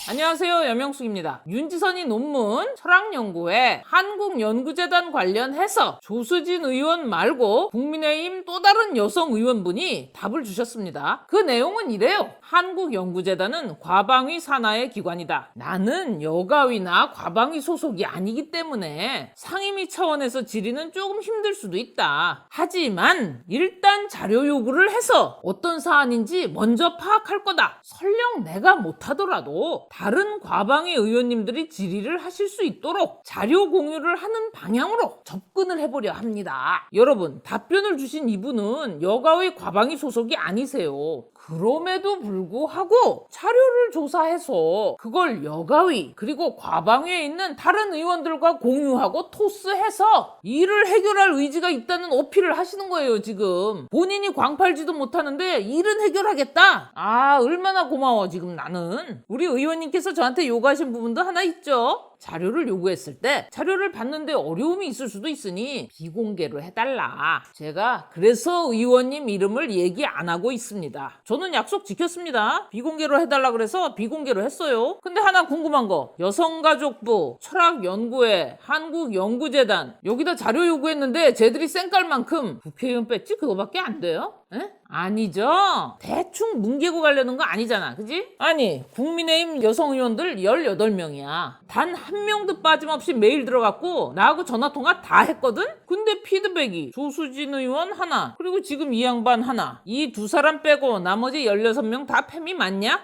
안녕하세요, 여명숙입니다. 윤지선이 논문 철학연구에 한국연구재단 관련해서 조수진 의원 말고 국민의힘 또 다른 여성 의원분이 답을 주셨습니다. 그 내용은 이래요. 한국연구재단은 과방위 산하의 기관이다. 나는 여가위나 과방위 소속이 아니기 때문에 상임위 차원에서 질의는 조금 힘들 수도 있다. 하지만 일단 자료 요구를 해서 어떤 사안인지 먼저 파악할 거다. 설령 내가 못하더라도 다른 과방위 의원님들이 질의를 하실 수 있도록 자료 공유를 하는 방향으로 접근을 해보려 합니다. 여러분, 답변을 주신 이분은 여가위 과방위 소속이 아니세요. 그럼에도 불구하고 자료를 조사해서 그걸 여가위 그리고 과방위에 있는 다른 의원들과 공유하고 토스해서 일을 해결할 의지가 있다는 어필을 하시는 거예요. 지금 본인이 광팔지도 못하는데 일은 해결하겠다. 얼마나 고마워. 지금 나는 우리 의원님께서 저한테 요구하신 부분도 하나 있죠. 자료를 요구했을 때 자료를 받는데 어려움이 있을 수도 있으니 비공개로 해달라. 제가 그래서 의원님 이름을 얘기 안 하고 있습니다. 저는 약속 지켰습니다. 비공개로 해달라 그래서 비공개로 했어요. 근데 하나 궁금한 거, 여성가족부, 철학연구회, 한국연구재단 여기다 자료 요구했는데 쟤들이 쌩깔만큼 국회의원 뺐지? 그거밖에 안 돼요? 에? 아니죠. 대충 뭉개고 가려는 거 아니잖아. 그지? 아니, 국민의힘 여성 의원들 18명이야. 단 한 명도 빠짐없이 메일 들어갔고 나하고 전화통화 다 했거든? 근데 피드백이 조수진 의원 하나, 그리고 지금 이 양반 하나. 이 두 사람 빼고 나머지 16명 다 팸이 맞냐?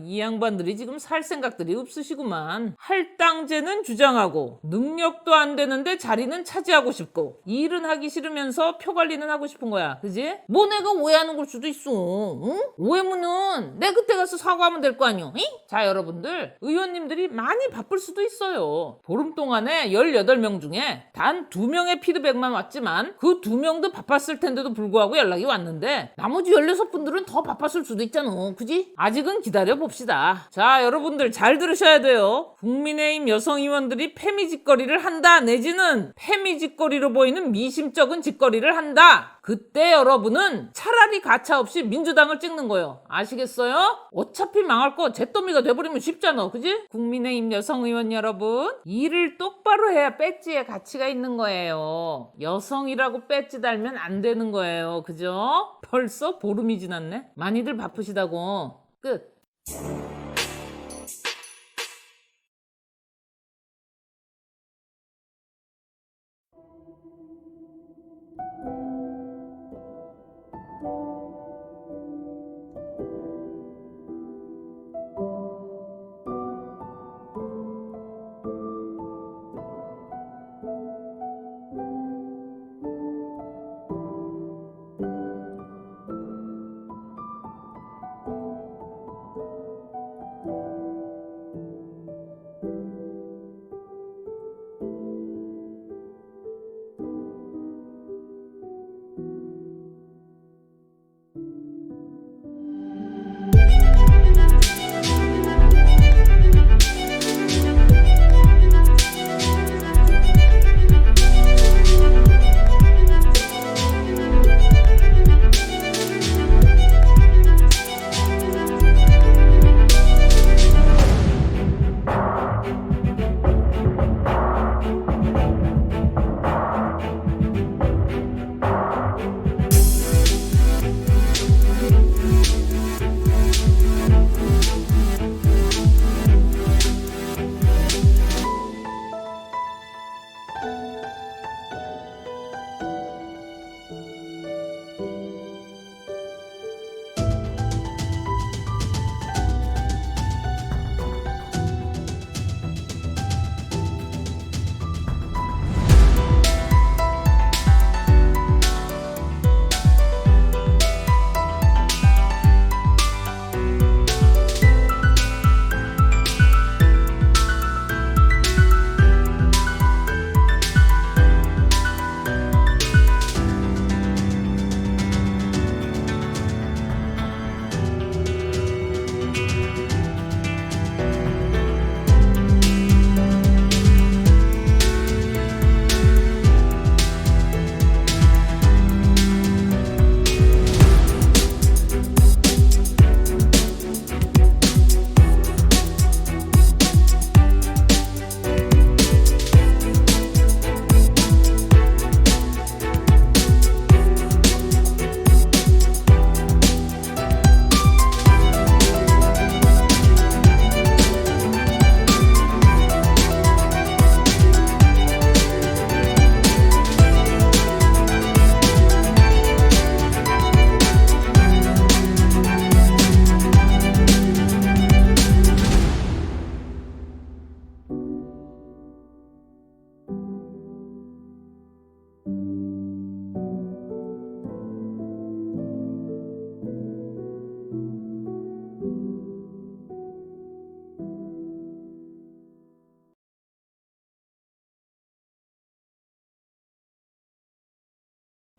이 양반들이 지금 살 생각들이 없으시구만. 할당제는 주장하고 능력도 안 되는데 자리는 차지하고 싶고 일은 하기 싫으면서 표 관리는 하고 싶은 거야. 그지? 뭐 내가 오해하는 걸 수도 있어. 응? 오해문은 내 그때 가서 사과하면 될 거 아니오. 응? 자, 여러분들, 의원님들이 많이 바쁠 수도 있어요. 보름 동안에 18명 중에 단 2명의 피드백을 선택만 왔지만 그 2명도 바빴을 텐데도 불구하고 연락이 왔는데 나머지 16분들은 더 바빴을 수도 있잖아. 그지? 아직은 기다려봅시다. 자, 여러분들 잘 들으셔야 돼요. 국민의힘 여성 의원들이 페미짓거리를 한다 내지는 페미짓거리로 보이는 미심쩍은 짓거리를 한다. 그때 여러분은 차라리 가차없이 민주당을 찍는 거예요. 아시겠어요? 어차피 망할 거 잿더미가 돼버리면 쉽잖아. 그지? 국민의힘 여성 의원 여러분, 일을 똑바로 해야 배지에 가치가 있는 거예요. 여성이라고 배지 달면 안 되는 거예요. 그죠? 벌써 보름이 지났네. 많이들 바쁘시다고. 끝.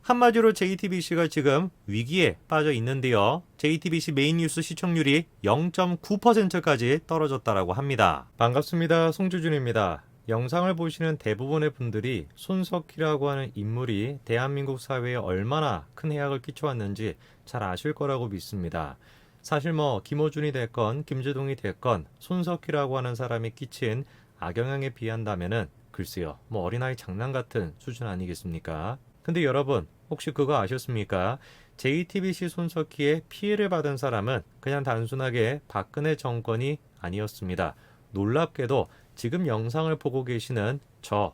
한마디로 JTBC가 지금 위기에 빠져 있는데요. JTBC 메인 뉴스 시청률이 0.9%까지 떨어졌다고 합니다. 반갑습니다. 송주준입니다. 영상을 보시는 대부분의 분들이 손석희라고 하는 인물이 대한민국 사회에 얼마나 큰 해악을 끼쳐왔는지 잘 아실 거라고 믿습니다. 사실 김어준이 됐건 김재동이 됐건 손석희라고 하는 사람이 끼친 악영향에 비한다면은 글쎄요, 어린아이 장난 같은 수준 아니겠습니까? 근데 여러분, 혹시 그거 아셨습니까? JTBC 손석희의 피해를 받은 사람은 그냥 단순하게 박근혜 정권이 아니었습니다. 놀랍게도 지금 영상을 보고 계시는 저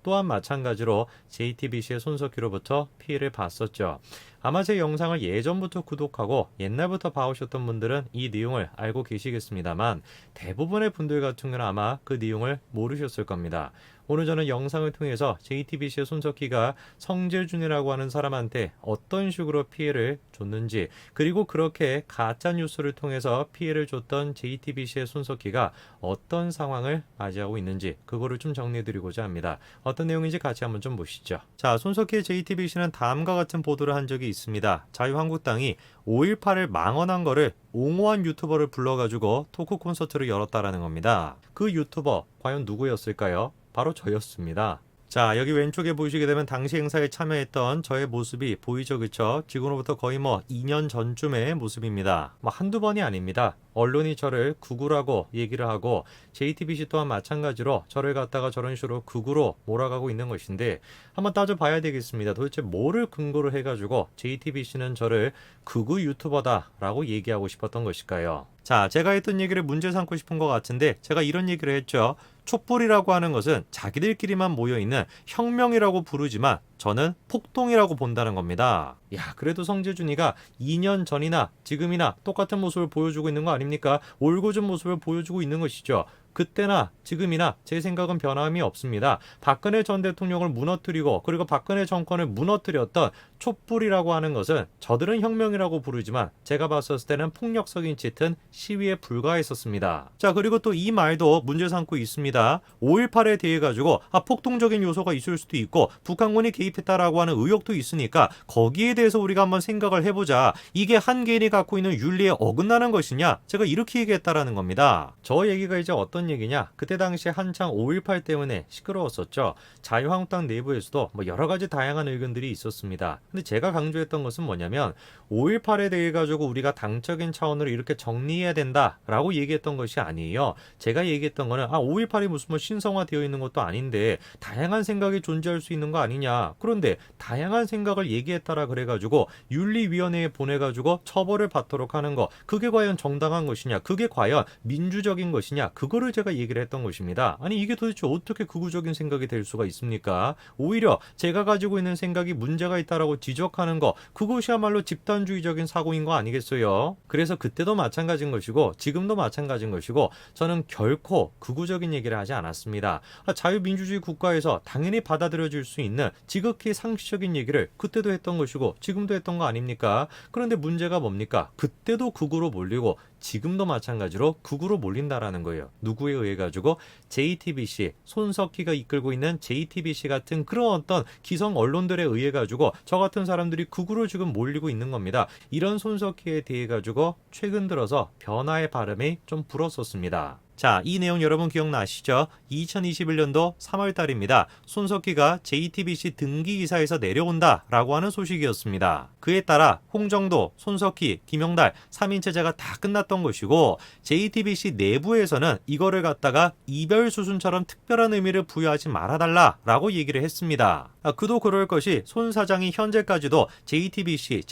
또한 마찬가지로 JTBC의 손석희로부터 피해를 봤었죠. 아마 제 영상을 예전부터 구독하고 옛날부터 봐오셨던 분들은 이 내용을 알고 계시겠습니다만 대부분의 분들 같은 경우는 아마 그 내용을 모르셨을 겁니다. 오늘 저는 영상을 통해서 JTBC의 손석희가 성재준이라고 하는 사람한테 어떤 식으로 피해를 줬는지, 그리고 그렇게 가짜 뉴스를 통해서 피해를 줬던 JTBC의 손석희가 어떤 상황을 맞이하고 있는지 그거를 좀 정리해드리고자 합니다. 어떤 내용인지 같이 한번 좀 보시죠. 자, 손석희의 JTBC는 다음과 같은 보도를 한 적이 있습니다. 자유한국당이 5.18을 망언한 거를 옹호한 유튜버를 불러가지고 토크 콘서트를 열었다라는 겁니다. 그 유튜버 과연 누구였을까요? 바로 저였습니다. 자, 여기 왼쪽에 보시게 되면 당시 행사에 참여했던 저의 모습이 보이죠, 그쵸? 지금으로부터 거의 2년 전쯤의 모습입니다. 한두 번이 아닙니다. 언론이 저를 극우라고 얘기를 하고 JTBC 또한 마찬가지로 저를 갖다가 저런 식으로 극우로 몰아가고 있는 것인데, 한번 따져봐야 되겠습니다. 도대체 뭐를 근거로 해가지고 JTBC는 저를 극우 유튜버다라고 얘기하고 싶었던 것일까요? 자, 제가 했던 얘기를 문제 삼고 싶은 것 같은데 제가 이런 얘기를 했죠. 촛불이라고 하는 것은 자기들끼리만 모여있는 혁명이라고 부르지만 저는 폭동이라고 본다는 겁니다. 야, 그래도 성재준이가 2년 전이나 지금이나 똑같은 모습을 보여주고 있는 거 아닙니까? 올곧은 모습을 보여주고 있는 것이죠. 그때나 지금이나 제 생각은 변함이 없습니다. 박근혜 전 대통령을 무너뜨리고 그리고 박근혜 정권을 무너뜨렸던 촛불이라고 하는 것은 저들은 혁명이라고 부르지만 제가 봤었을 때는 폭력적인 짙은 시위에 불과했었습니다. 자, 그리고 또 이 말도 문제 삼고 있습니다. 5.18에 대해 가지고 폭동적인 요소가 있을 수도 있고 북한군이 개입했다라고 하는 의혹도 있으니까 거기에 대해서 우리가 한번 생각을 해보자. 이게 한 개인이 갖고 있는 윤리에 어긋나는 것이냐? 제가 이렇게 얘기했다라는 겁니다. 저 얘기가 이제 어떤 얘기냐? 그때 당시에 한창 5.18 때문에 시끄러웠었죠. 자유한국당 내부에서도 여러 가지 다양한 의견들이 있었습니다. 근데 제가 강조했던 것은 뭐냐면 5.18에 대해 가지고 우리가 당적인 차원으로 이렇게 정리해야 된다라고 얘기했던 것이 아니에요. 제가 얘기했던 거는 5.18이 무슨 신성화되어 있는 것도 아닌데 다양한 생각이 존재할 수 있는 거 아니냐. 그런데 다양한 생각을 얘기했다라 그래가지고 윤리위원회에 보내가지고 처벌을 받도록 하는 거, 그게 과연 정당한 것이냐, 그게 과연 민주적인 것이냐, 그거를 제가 얘기를 했던 것입니다. 아니, 이게 도대체 어떻게 극우적인 생각이 될 수가 있습니까? 오히려 제가 가지고 있는 생각이 문제가 있다라고 지적하는 거, 그것이야말로 집단주의적인 사고인 거 아니겠어요? 그래서 그때도 마찬가지인 것이고 지금도 마찬가지인 것이고 저는 결코 극우적인 얘기를 하지 않았습니다. 자유민주주의 국가에서 당연히 받아들여질 수 있는 지극히 상식적인 얘기를 그때도 했던 것이고 지금도 했던 거 아닙니까? 그런데 문제가 뭡니까? 그때도 극우로 몰리고 지금도 마찬가지로 극우로 몰린다라는 거예요. 누구에 의해 가지고? JTBC, 손석희가 이끌고 있는 JTBC 같은 그런 어떤 기성 언론들에 의해 가지고 저 같은 사람들이 극우로 지금 몰리고 있는 겁니다. 이런 손석희에 대해 가지고 최근 들어서 변화의 바람이 좀 불었었습니다. 자, 이 내용 여러분 기억나시죠? 2021년도 3월 달입니다. 손석희가 JTBC 등기이사에서 내려온다 라고 하는 소식이었습니다. 그에 따라 홍정도, 손석희, 김용달 3인체제가 다 끝났던 것이고 JTBC 내부에서는 이거를 갖다가 이별 수순처럼 특별한 의미를 부여하지 말아달라 라고 얘기를 했습니다. 그도 그럴 것이 손 사장이 현재까지도 JTBC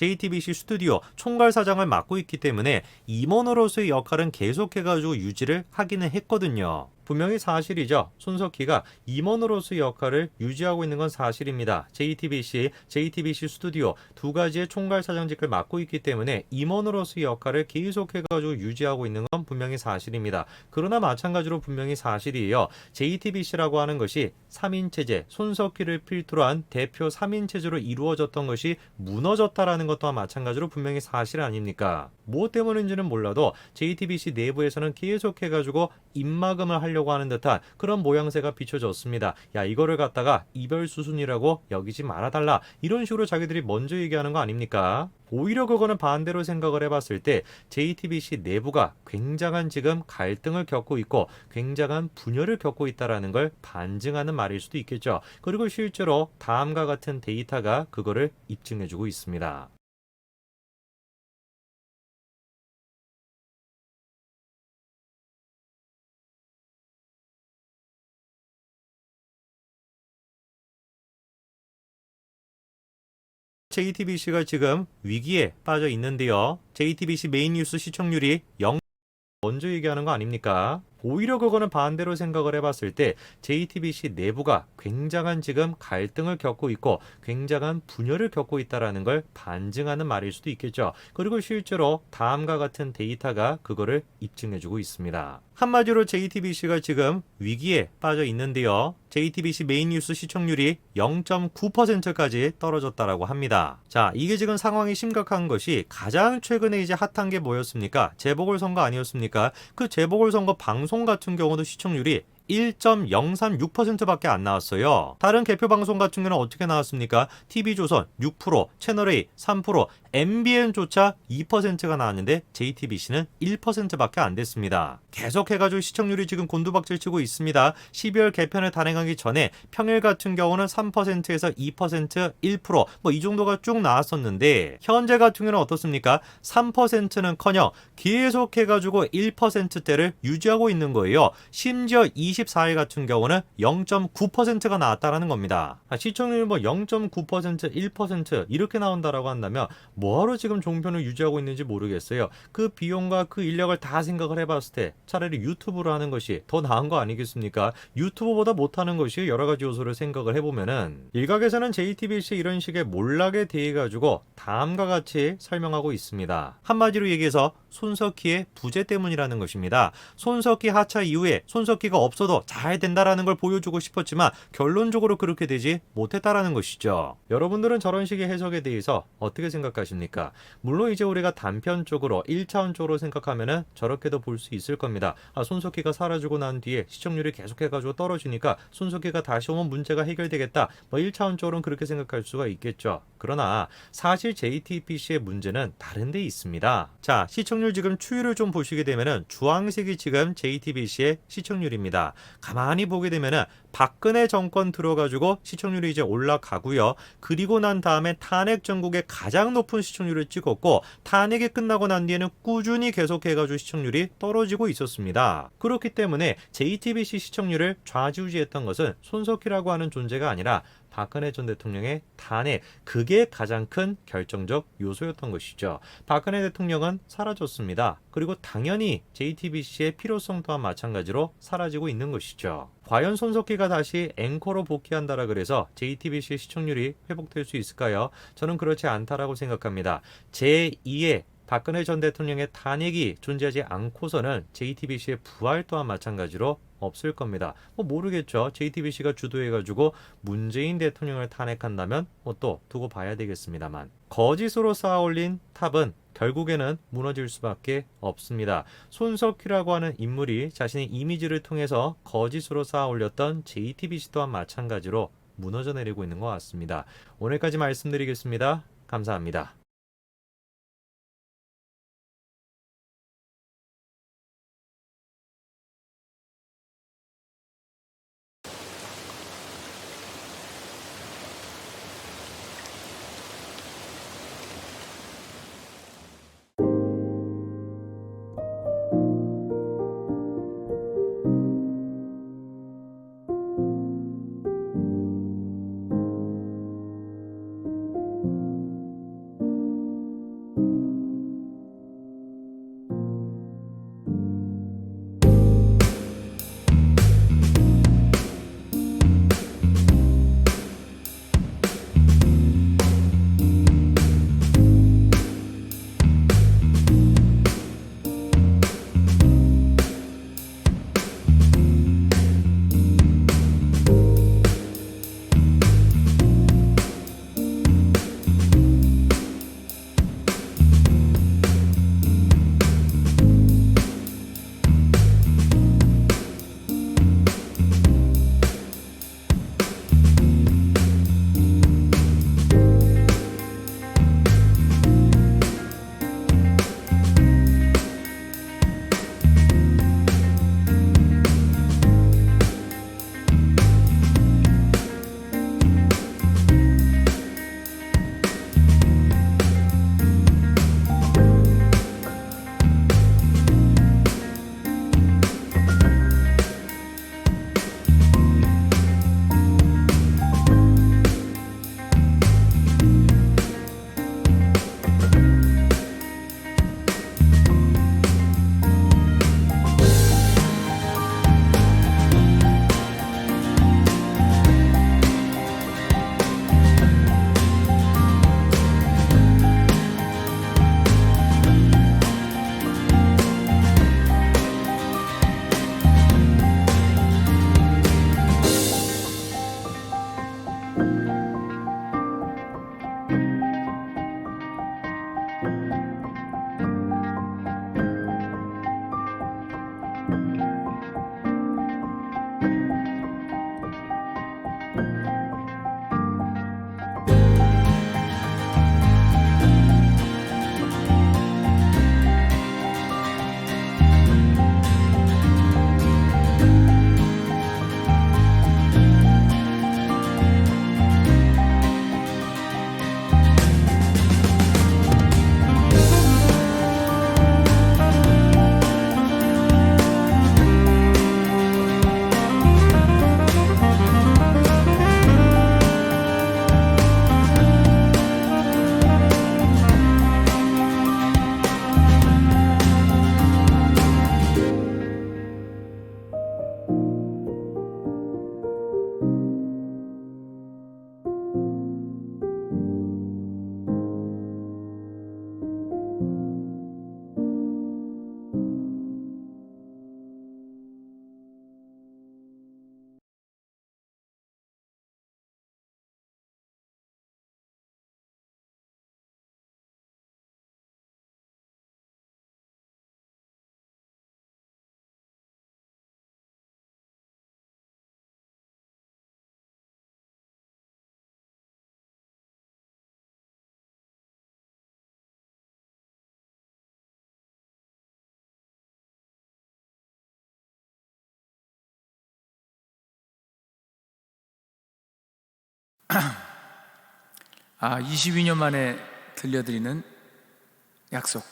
스튜디오 총괄사장을 맡고 있기 때문에 임원으로서의 역할은 계속해가지고 유지를 하기는 했거든요. 분명히 사실이죠. 손석희가 임원으로서의 역할을 유지하고 있는 건 사실입니다. JTBC 스튜디오 두 가지의 총괄사장직을 맡고 있기 때문에 임원으로서의 역할을 계속해가지고 유지하고 있는 건 분명히 사실입니다. 그러나 마찬가지로 분명히 사실이에요. JTBC라고 하는 것이 3인체제, 손석희를 필두로 한 대표 3인체제로 이루어졌던 것이 무너졌다라는 것 또한 마찬가지로 분명히 사실 아닙니까? 무엇 때문인지는 몰라도 JTBC 내부에서는 계속해가지고 입막음을 하려고 하는 듯한 그런 모양새가 비춰졌습니다. 야, 이거를 갖다가 이별 수순이라고 여기지 말아달라. 이런 식으로 자기들이 먼저 얘기하는 거 아닙니까? 오히려 그거는 반대로 생각을 해봤을 때 JTBC 내부가 굉장한 지금 갈등을 겪고 있고 굉장한 분열을 겪고 있다는 걸 반증하는 말일 수도 있겠죠. 그리고 실제로 다음과 같은 데이터가 그거를 입증해주고 있습니다. JTBC가 지금 위기에 빠져 있는데요. JTBC 메인 뉴스 시청률이 0 먼저 얘기하는 거 아닙니까? 오히려 그거는 반대로 생각을 해봤을 때 JTBC 내부가 굉장한 지금 갈등을 겪고 있고 굉장한 분열을 겪고 있다는 걸 반증하는 말일 수도 있겠죠. 그리고 실제로 다음과 같은 데이터가 그거를 입증해주고 있습니다. 한마디로 JTBC가 지금 위기에 빠져 있는데요. JTBC 메인 뉴스 시청률이 0.9%까지 떨어졌다라고 합니다. 자, 이게 지금 상황이 심각한 것이 가장 최근에 이제 핫한 게 뭐였습니까? 재보궐선거 아니었습니까? 그 재보궐선거 방송 같은 경우도 시청률이 1.036%밖에 안 나왔어요. 다른 개표 방송 같은 경우는 어떻게 나왔습니까? TV조선 6%, 채널A 3%, MBN조차 2%가 나왔는데 JTBC는 1%밖에 안 됐습니다. 계속해가지고 시청률이 지금 곤두박질 치고 있습니다. 12월 개편을 단행하기 전에 평일 같은 경우는 3%에서 2%, 1%, 뭐 이 정도가 쭉 나왔었는데 현재 같은 경우는 어떻습니까? 3%는커녕 계속해가지고 1%대를 유지하고 있는 거예요. 심지어 24일 같은 경우는 0.9%가 나왔다라는 겁니다. 시청률이 뭐 0.9%, 1% 이렇게 나온다라고 한다면 뭐하러 지금 종편을 유지하고 있는지 모르겠어요. 그 비용과 그 인력을 다 생각을 해봤을 때 차라리 유튜브로 하는 것이 더 나은 거 아니겠습니까? 유튜브보다 못하는 것이 여러 가지 요소를 생각을 해보면은 일각에서는 JTBC 이런 식의 몰락에 대해 가지고 다음과 같이 설명하고 있습니다. 한마디로 얘기해서 손석희의 부재 때문이라는 것입니다. 손석희 하차 이후에 손석희가 없어도 잘 된다라는 걸 보여주고 싶었지만 결론적으로 그렇게 되지 못했다라는 것이죠. 여러분들은 저런 식의 해석에 대해서 어떻게 생각하십니까? 물론 이제 우리가 단편적으로 1차원적으로 생각하면은 저렇게도 볼 수 있을 겁니다. 손석희가 사라지고 난 뒤에 시청률이 계속해가지고 떨어지니까 손석희가 다시 오면 문제가 해결되겠다. 뭐 1차원적으로는 그렇게 생각할 수가 있겠죠. 그러나 사실 JTBC의 문제는 다른 데 있습니다. 자, 시청률 지금 추이를 좀 보시게 되면은 주황색이 지금 JTBC의 시청률입니다. 가만히 보게 되면은 박근혜 정권 들어가지고 시청률이 이제 올라가고요. 그리고 난 다음에 탄핵 전국의 가장 높은 시청률을 찍었고 탄핵이 끝나고 난 뒤에는 꾸준히 계속해가지고 시청률이 떨어지고 있었습니다. 그렇기 때문에 JTBC 시청률을 좌지우지했던 것은 손석희라고 하는 존재가 아니라 박근혜 전 대통령의 탄핵, 그게 가장 큰 결정적 요소였던 것이죠. 박근혜 대통령은 사라졌습니다. 그리고 당연히 JTBC의 필요성 또한 마찬가지로 사라지고 있는 것이죠. 과연 손석희가 다시 앵커로 복귀한다라 그래서 JTBC 시청률이 회복될 수 있을까요? 저는 그렇지 않다라고 생각합니다. 제2의 박근혜 전 대통령의 탄핵이 존재하지 않고서는 JTBC의 부활 또한 마찬가지로 없을 겁니다. 모르겠죠. JTBC가 주도해가지고 문재인 대통령을 탄핵한다면 또 두고 봐야 되겠습니다만 거짓으로 쌓아올린 탑은 결국에는 무너질 수밖에 없습니다. 손석희라고 하는 인물이 자신의 이미지를 통해서 거짓으로 쌓아올렸던 JTBC 또한 마찬가지로 무너져 내리고 있는 것 같습니다. 오늘까지 말씀드리겠습니다. 감사합니다. 22년 만에 들려드리는 약속.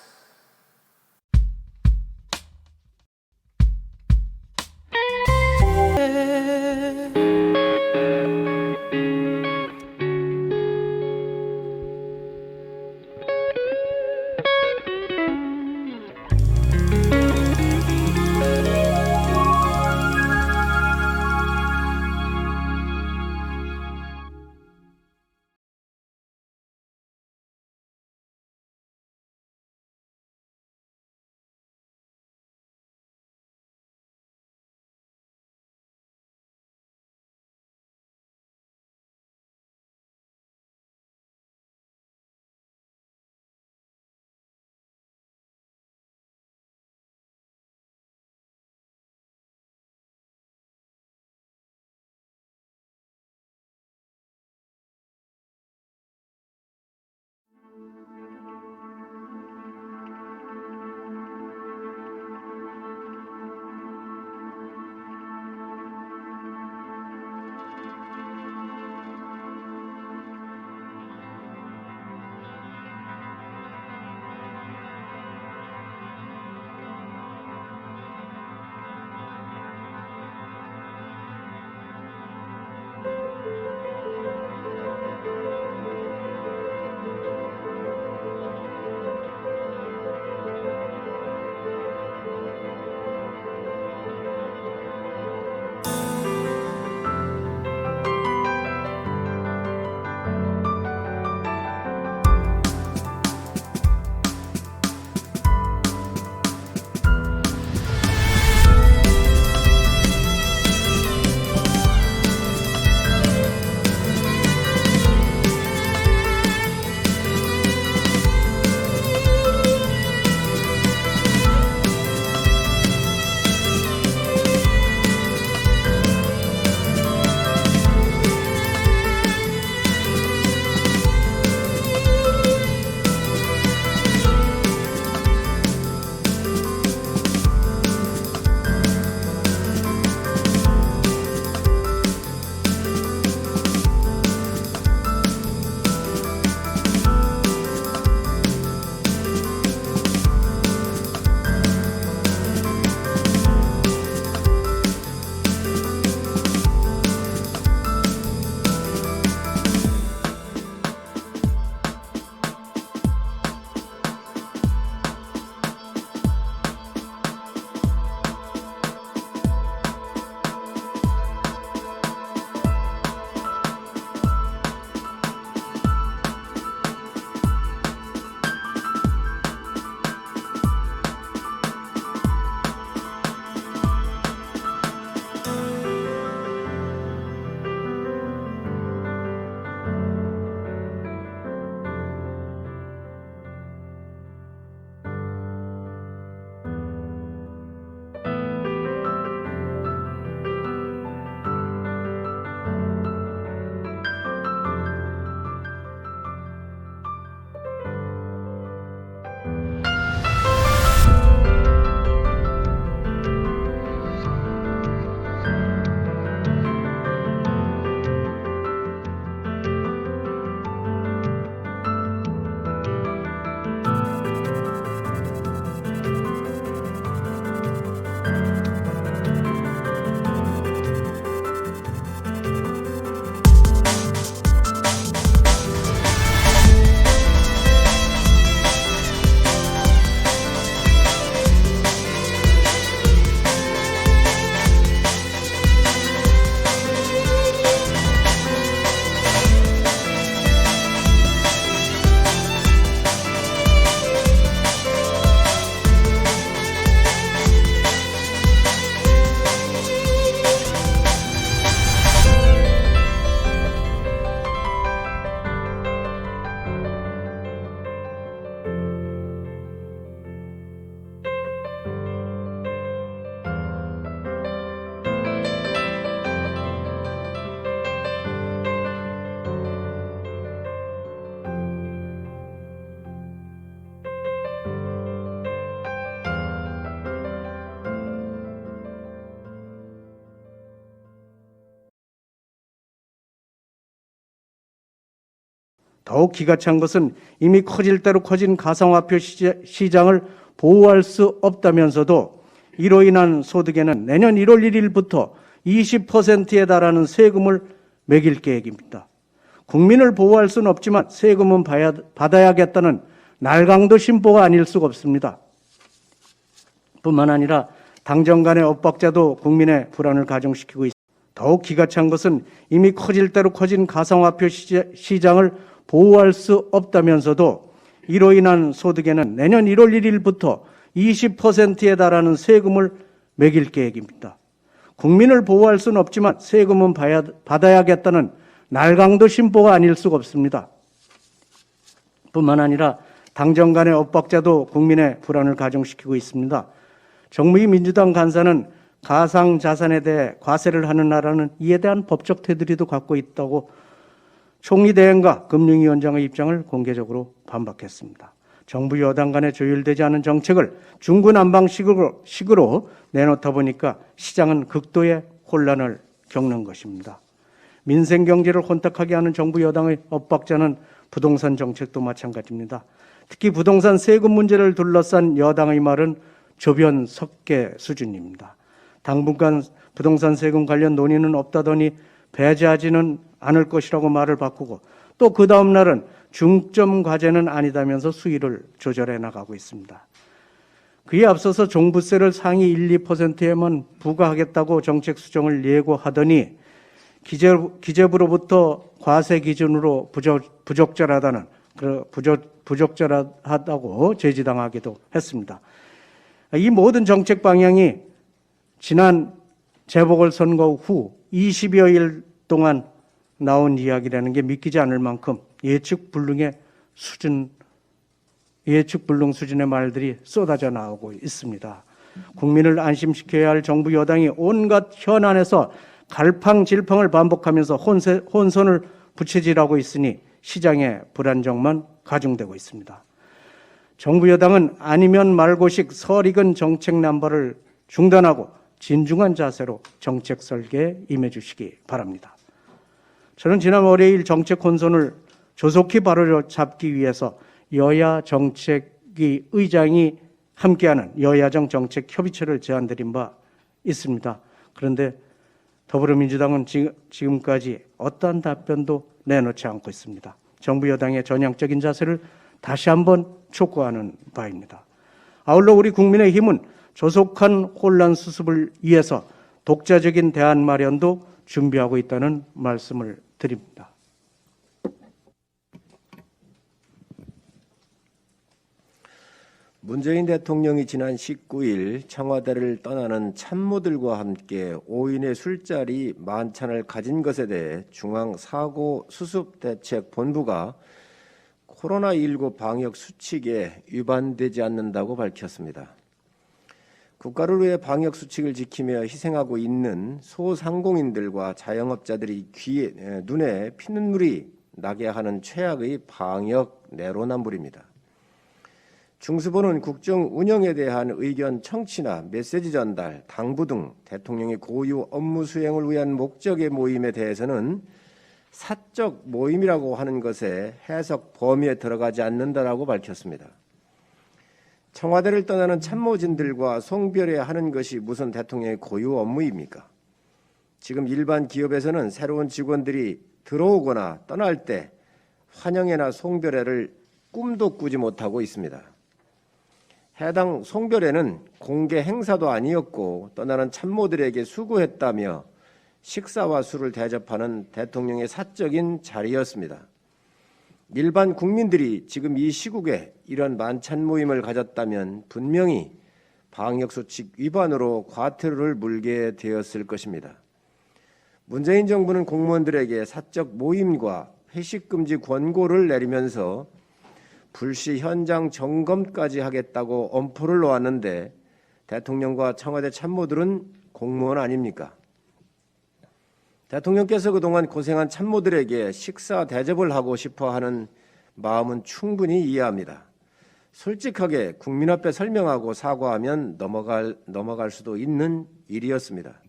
더욱 기가 찬 것은 이미 커질 대로 커진 가상화폐 시장을 보호할 수 없다면서도 이로 인한 소득에는 내년 1월 1일부터 20%에 달하는 세금을 매길 계획입니다. 국민을 보호할 수는 없지만 세금은 받아야겠다는 날강도 심보가 아닐 수가 없습니다. 뿐만 아니라 당정 간의 엇박자도 국민의 불안을 가중시키고 있습니다. 더욱 기가 찬 것은 이미 커질 대로 커진 가상화폐 시장을 보호할 수 없다면서도 이로 인한 소득에는 내년 1월 1일부터 20%에 달하는 세금을 매길 계획입니다. 국민을 보호할 수는 없지만 세금은 받아야겠다는 날강도 심보가 아닐 수가 없습니다. 뿐만 아니라 당정 간의 엇박자도 국민의 불안을 가중시키고 있습니다. 정무위 민주당 간사는 가상자산에 대해 과세를 하는 나라는 이에 대한 법적 테두리도 갖고 있다고 총리 대행과 금융위원장의 입장을 공개적으로 반박했습니다. 정부 여당 간에 조율되지 않은 정책을 중구난방식으로 내놓다 보니까 시장은 극도의 혼란을 겪는 것입니다. 민생 경제를 혼탁하게 하는 정부 여당의 엇박자는 부동산 정책도 마찬가지입니다. 특히 부동산 세금 문제를 둘러싼 여당의 말은 조변 석계 수준입니다. 당분간 부동산 세금 관련 논의는 없다더니 배제하지는 않을 것이라고 말을 바꾸고 또 그 다음 날은 중점 과제는 아니다면서 수위를 조절해 나가고 있습니다. 그에 앞서서 종부세를 상위 1, 2%에만 부과하겠다고 정책 수정을 예고하더니 기재부로부터 과세 기준으로 부적절하다고 제지당하기도 했습니다. 이 모든 정책 방향이 지난 재보궐선거 후 20여일 동안 나온 이야기라는 게 믿기지 않을 만큼 예측불능 수준의 말들이 쏟아져 나오고 있습니다. 국민을 안심시켜야 할 정부 여당이 온갖 현안에서 갈팡질팡을 반복하면서 혼선을 부채질하고 있으니 시장의 불안정만 가중되고 있습니다. 정부 여당은 아니면 말고식 설익은 정책 남발을 중단하고 진중한 자세로 정책 설계에 임해주시기 바랍니다. 저는 지난 월요일 정책 혼선을 조속히 바로잡기 위해서 여야 정책위 의장이 함께하는 여야정 정책 협의체를 제안드린 바 있습니다. 그런데 더불어민주당은 지금까지 어떠한 답변도 내놓지 않고 있습니다. 정부 여당의 전향적인 자세를 다시 한번 촉구하는 바입니다. 아울러 우리 국민의힘은 조속한 혼란 수습을 위해서 독자적인 대안 마련도 준비하고 있다는 말씀을 드립니다. 문재인 대통령이 지난 19일 청와대를 떠나는 참모들과 함께 5인의 술자리 만찬을 가진 것에 대해 중앙사고수습대책본부가 코로나19 방역 수칙에 위반되지 않는다고 밝혔습니다. 국가를 위해 방역 수칙을 지키며 희생하고 있는 소상공인들과 자영업자들이 눈에 피눈물이 나게 하는 최악의 방역 내로남불입니다. 중수부는 국정 운영에 대한 의견 청취나 메시지 전달, 당부 등 대통령의 고유 업무 수행을 위한 목적의 모임에 대해서는 사적 모임이라고 하는 것에 해석 범위에 들어가지 않는다라고 밝혔습니다. 청와대를 떠나는 참모진들과 송별회하는 것이 무슨 대통령의 고유 업무입니까? 지금 일반 기업에서는 새로운 직원들이 들어오거나 떠날 때 환영회나 송별회를 꿈도 꾸지 못하고 있습니다. 해당 송별회는 공개 행사도 아니었고 떠나는 참모들에게 수고했다며 식사와 술을 대접하는 대통령의 사적인 자리였습니다. 일반 국민들이 지금 이 시국에 이런 만찬 모임을 가졌다면 분명히 방역수칙 위반으로 과태료를 물게 되었을 것입니다. 문재인 정부는 공무원들에게 사적 모임과 회식 금지 권고를 내리면서 불시 현장 점검까지 하겠다고 엄포를 놓았는데 대통령과 청와대 참모들은 공무원 아닙니까? 대통령께서 그동안 고생한 참모들에게 식사 대접을 하고 싶어 하는 마음은 충분히 이해합니다. 솔직하게 국민 앞에 설명하고 사과하면 넘어갈 수도 있는 일이었습니다.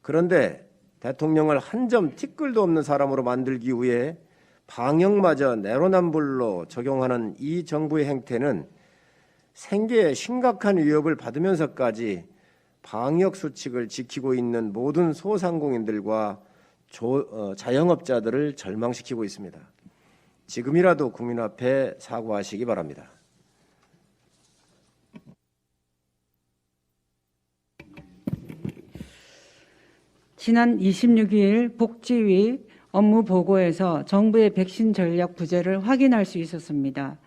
그런데 대통령을 한 점 티끌도 없는 사람으로 만들기 위해 방역마저 내로남불로 적용하는 이 정부의 행태는 생계에 심각한 위협을 받으면서까지 방역 수칙을 지키고 있는 모든 소상공인들과 자영업자들을 절망시키고 있습니다. 지금이라도 국민 앞에 사과하시기 바랍니다. 지난 26일 복지위 업무 보고에서 정부의 백신 전략 부재를 확인할 수 있었습니다.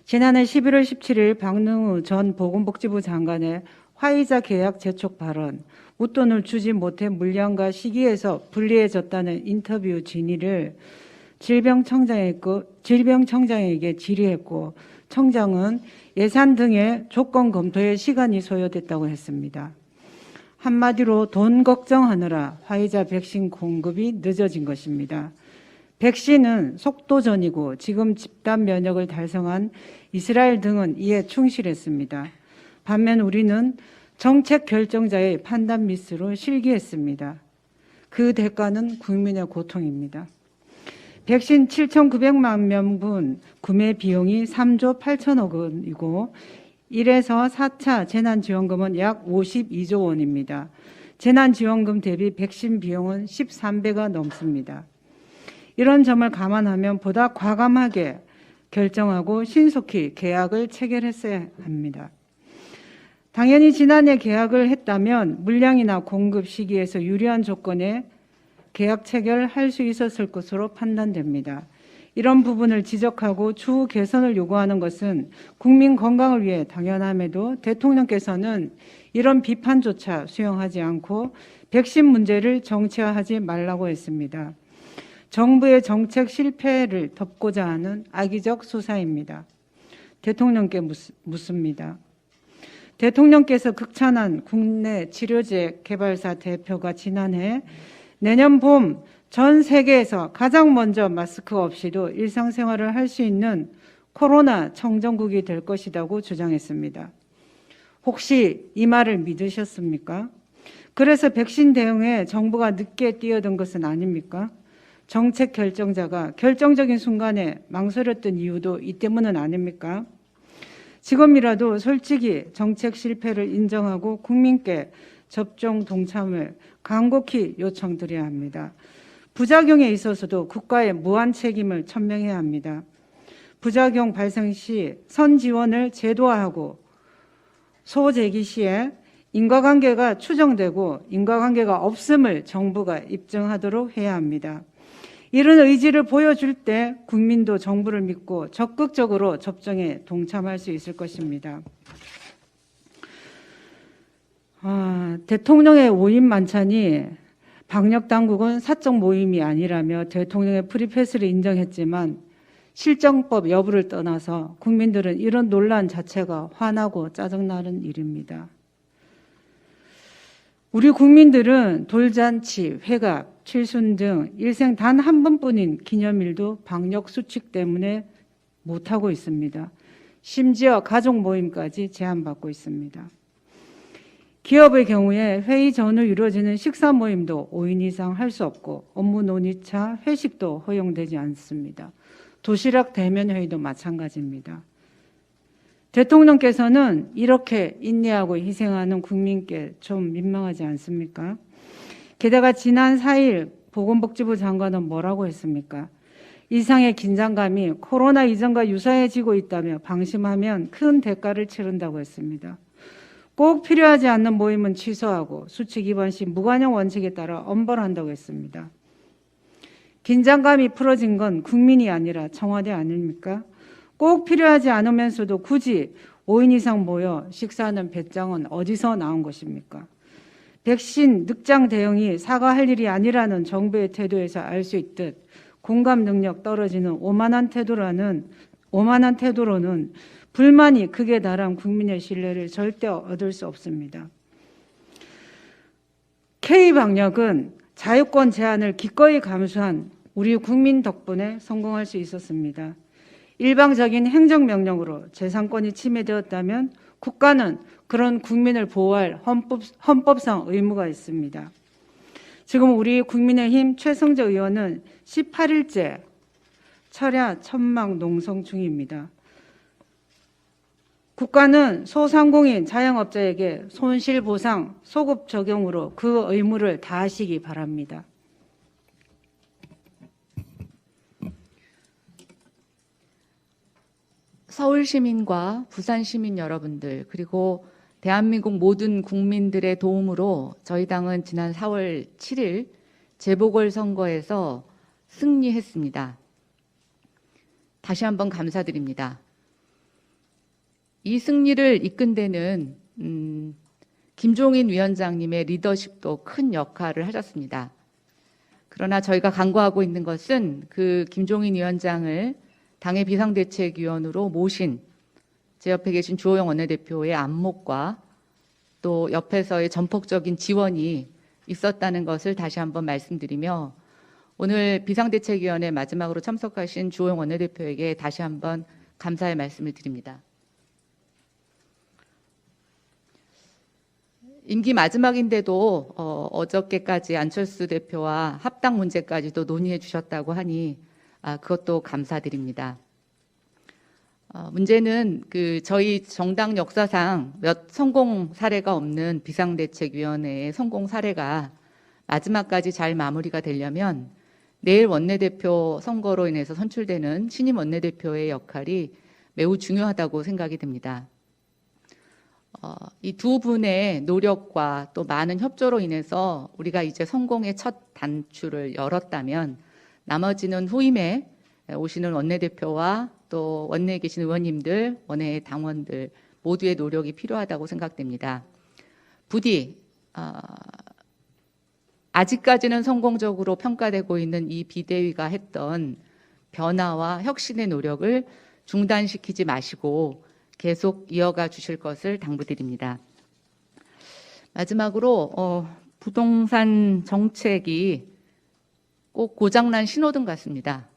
지난해 11월 17일 박능우 전 보건복지부 장관의 화이자 계약 재촉 발언, 웃돈을 주지 못해 물량과 시기에서 불리해졌다는 인터뷰 진위를 질병청장에게 질의했고, 청장은 예산 등의 조건 검토에 시간이 소요됐다고 했습니다. 한마디로 돈 걱정하느라 화이자 백신 공급이 늦어진 것입니다. 백신은 속도전이고 지금 집단 면역을 달성한 이스라엘 등은 이에 충실했습니다. 반면 우리는 정책 결정자의 판단 미스로 실기했습니다. 그 대가는 국민의 고통입니다. 백신 7,900만 명분 구매 비용이 3조 8천억 원이고 1에서 4차 재난지원금은 약 52조 원입니다. 재난지원금 대비 백신 비용은 13배가 넘습니다. 이런 점을 감안하면 보다 과감하게 결정하고 신속히 계약을 체결했어야 합니다. 당연히 지난해 계약을 했다면 물량이나 공급 시기에서 유리한 조건에 계약 체결할 수 있었을 것으로 판단됩니다. 이런 부분을 지적하고 추후 개선을 요구하는 것은 국민 건강을 위해 당연함에도 대통령께서는 이런 비판조차 수용하지 않고 백신 문제를 정치화하지 말라고 했습니다. 정부의 정책 실패를 덮고자 하는 악의적 수사입니다. 대통령께 묻습니다. 대통령께서 극찬한 국내 치료제 개발사 대표가 지난해 내년 봄 전 세계에서 가장 먼저 마스크 없이도 일상생활을 할 수 있는 코로나 청정국이 될 것이라고 주장했습니다. 혹시 이 말을 믿으셨습니까? 그래서 백신 대응에 정부가 늦게 뛰어든 것은 아닙니까? 정책 결정자가 결정적인 순간에 망설였던 이유도 이 때문은 아닙니까? 지금이라도 솔직히 정책 실패를 인정하고 국민께 접종 동참을 간곡히 요청드려야 합니다. 부작용에 있어서도 국가의 무한 책임을 천명해야 합니다. 부작용 발생 시 선지원을 제도화하고 소재기 시에 인과관계가 추정되고 인과관계가 없음을 정부가 입증하도록 해야 합니다. 이런 의지를 보여줄 때 국민도 정부를 믿고 적극적으로 접종에 동참할 수 있을 것입니다. 대통령의 5인 만찬이 방역당국은 사적 모임이 아니라며 대통령의 프리패스를 인정했지만 실정법 여부를 떠나서 국민들은 이런 논란 자체가 화나고 짜증나는 일입니다. 우리 국민들은 돌잔치, 회갑, 칠순 등 일생 단 한 번뿐인 기념일도 방역 수칙 때문에 못하고 있습니다. 심지어 가족 모임까지 제한받고 있습니다. 기업의 경우에 회의 전후 이루어지는 식사 모임도 5인 이상 할 수 없고 업무 논의차 회식도 허용되지 않습니다. 도시락 대면 회의도 마찬가지입니다. 대통령께서는 이렇게 인내하고 희생하는 국민께 좀 민망하지 않습니까? 게다가 지난 4일 보건복지부 장관은 뭐라고 했습니까? 이상의 긴장감이 코로나 이전과 유사해지고 있다며 방심하면 큰 대가를 치른다고 했습니다. 꼭 필요하지 않는 모임은 취소하고 수칙 위반 시 무관용 원칙에 따라 엄벌한다고 했습니다. 긴장감이 풀어진 건 국민이 아니라 청와대 아닙니까? 꼭 필요하지 않으면서도 굳이 5인 이상 모여 식사하는 배짱은 어디서 나온 것입니까? 백신 늑장 대응이 사과할 일이 아니라는 정부의 태도에서 알 수 있듯 공감 능력 떨어지는 오만한 태도로는 불만이 극에 달한 국민의 신뢰를 절대 얻을 수 없습니다. K방역은 자유권 제한을 기꺼이 감수한 우리 국민 덕분에 성공할 수 있었습니다. 일방적인 행정명령으로 재산권이 침해되었다면 국가는 그런 국민을 보호할 헌법상 의무가 있습니다. 지금 우리 국민의힘 최성재 의원은 18일째 철야 천막 농성 중입니다. 국가는 소상공인 자영업자에게 손실보상 소급 적용으로 그 의무를 다하시기 바랍니다. 서울 시민과 부산 시민 여러분들 그리고 대한민국 모든 국민들의 도움으로 저희 당은 지난 4월 7일 재보궐선거에서 승리했습니다. 다시 한번 감사드립니다. 이 승리를 이끈 데는 김종인 위원장님의 리더십도 큰 역할을 하셨습니다. 그러나 저희가 간구하고 있는 것은 그 김종인 위원장을 당의 비상대책위원으로 모신 제 옆에 계신 주호영 원내대표의 안목과 또 옆에서의 전폭적인 지원이 있었다는 것을 다시 한번 말씀드리며 오늘 비상대책위원회 마지막으로 참석하신 주호영 원내대표에게 다시 한번 감사의 말씀을 드립니다. 임기 마지막인데도 어저께까지 안철수 대표와 합당 문제까지도 논의해 주셨다고 하니 그것도 감사드립니다. 문제는 저희 정당 역사상 몇 성공 사례가 없는 비상대책위원회의 성공 사례가 마지막까지 잘 마무리가 되려면 내일 원내대표 선거로 인해서 선출되는 신임 원내대표의 역할이 매우 중요하다고 생각이 됩니다. 이 두 분의 노력과 또 많은 협조로 인해서 우리가 이제 성공의 첫 단추를 열었다면 나머지는 후임에 오시는 원내대표와 또 원내에 계신 의원님들, 원내 당원들 모두의 노력이 필요하다고 생각됩니다. 부디 아직까지는 성공적으로 평가되고 있는 이 비대위가 했던 변화와 혁신의 노력을 중단시키지 마시고 계속 이어가 주실 것을 당부드립니다. 마지막으로 부동산 정책이 꼭 고장난 신호등 같습니다.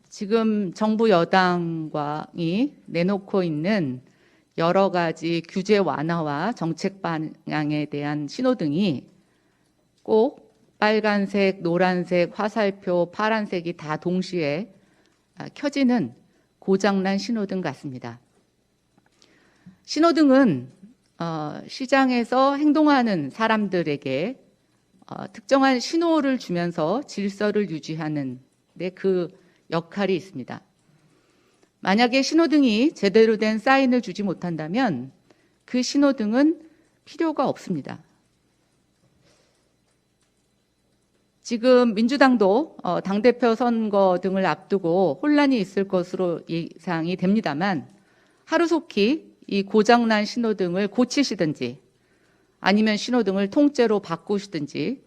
지금 정부 여당이 내놓고 있는 여러 가지 규제 완화와 정책 방향에 대한 신호등이 꼭 빨간색, 노란색, 화살표, 파란색이 다 동시에 켜지는 고장난 신호등 같습니다. 신호등은 시장에서 행동하는 사람들에게 특정한 신호를 주면서 질서를 유지하는 데 그 역할이 있습니다. 만약에 신호등이 제대로 된 사인을 주지 못한다면 그 신호등은 필요가 없습니다. 지금 민주당도 당대표 선거 등을 앞두고 혼란이 있을 것으로 예상이 됩니다만 하루속히 이 고장난 신호등을 고치시든지 아니면 신호등을 통째로 바꾸시든지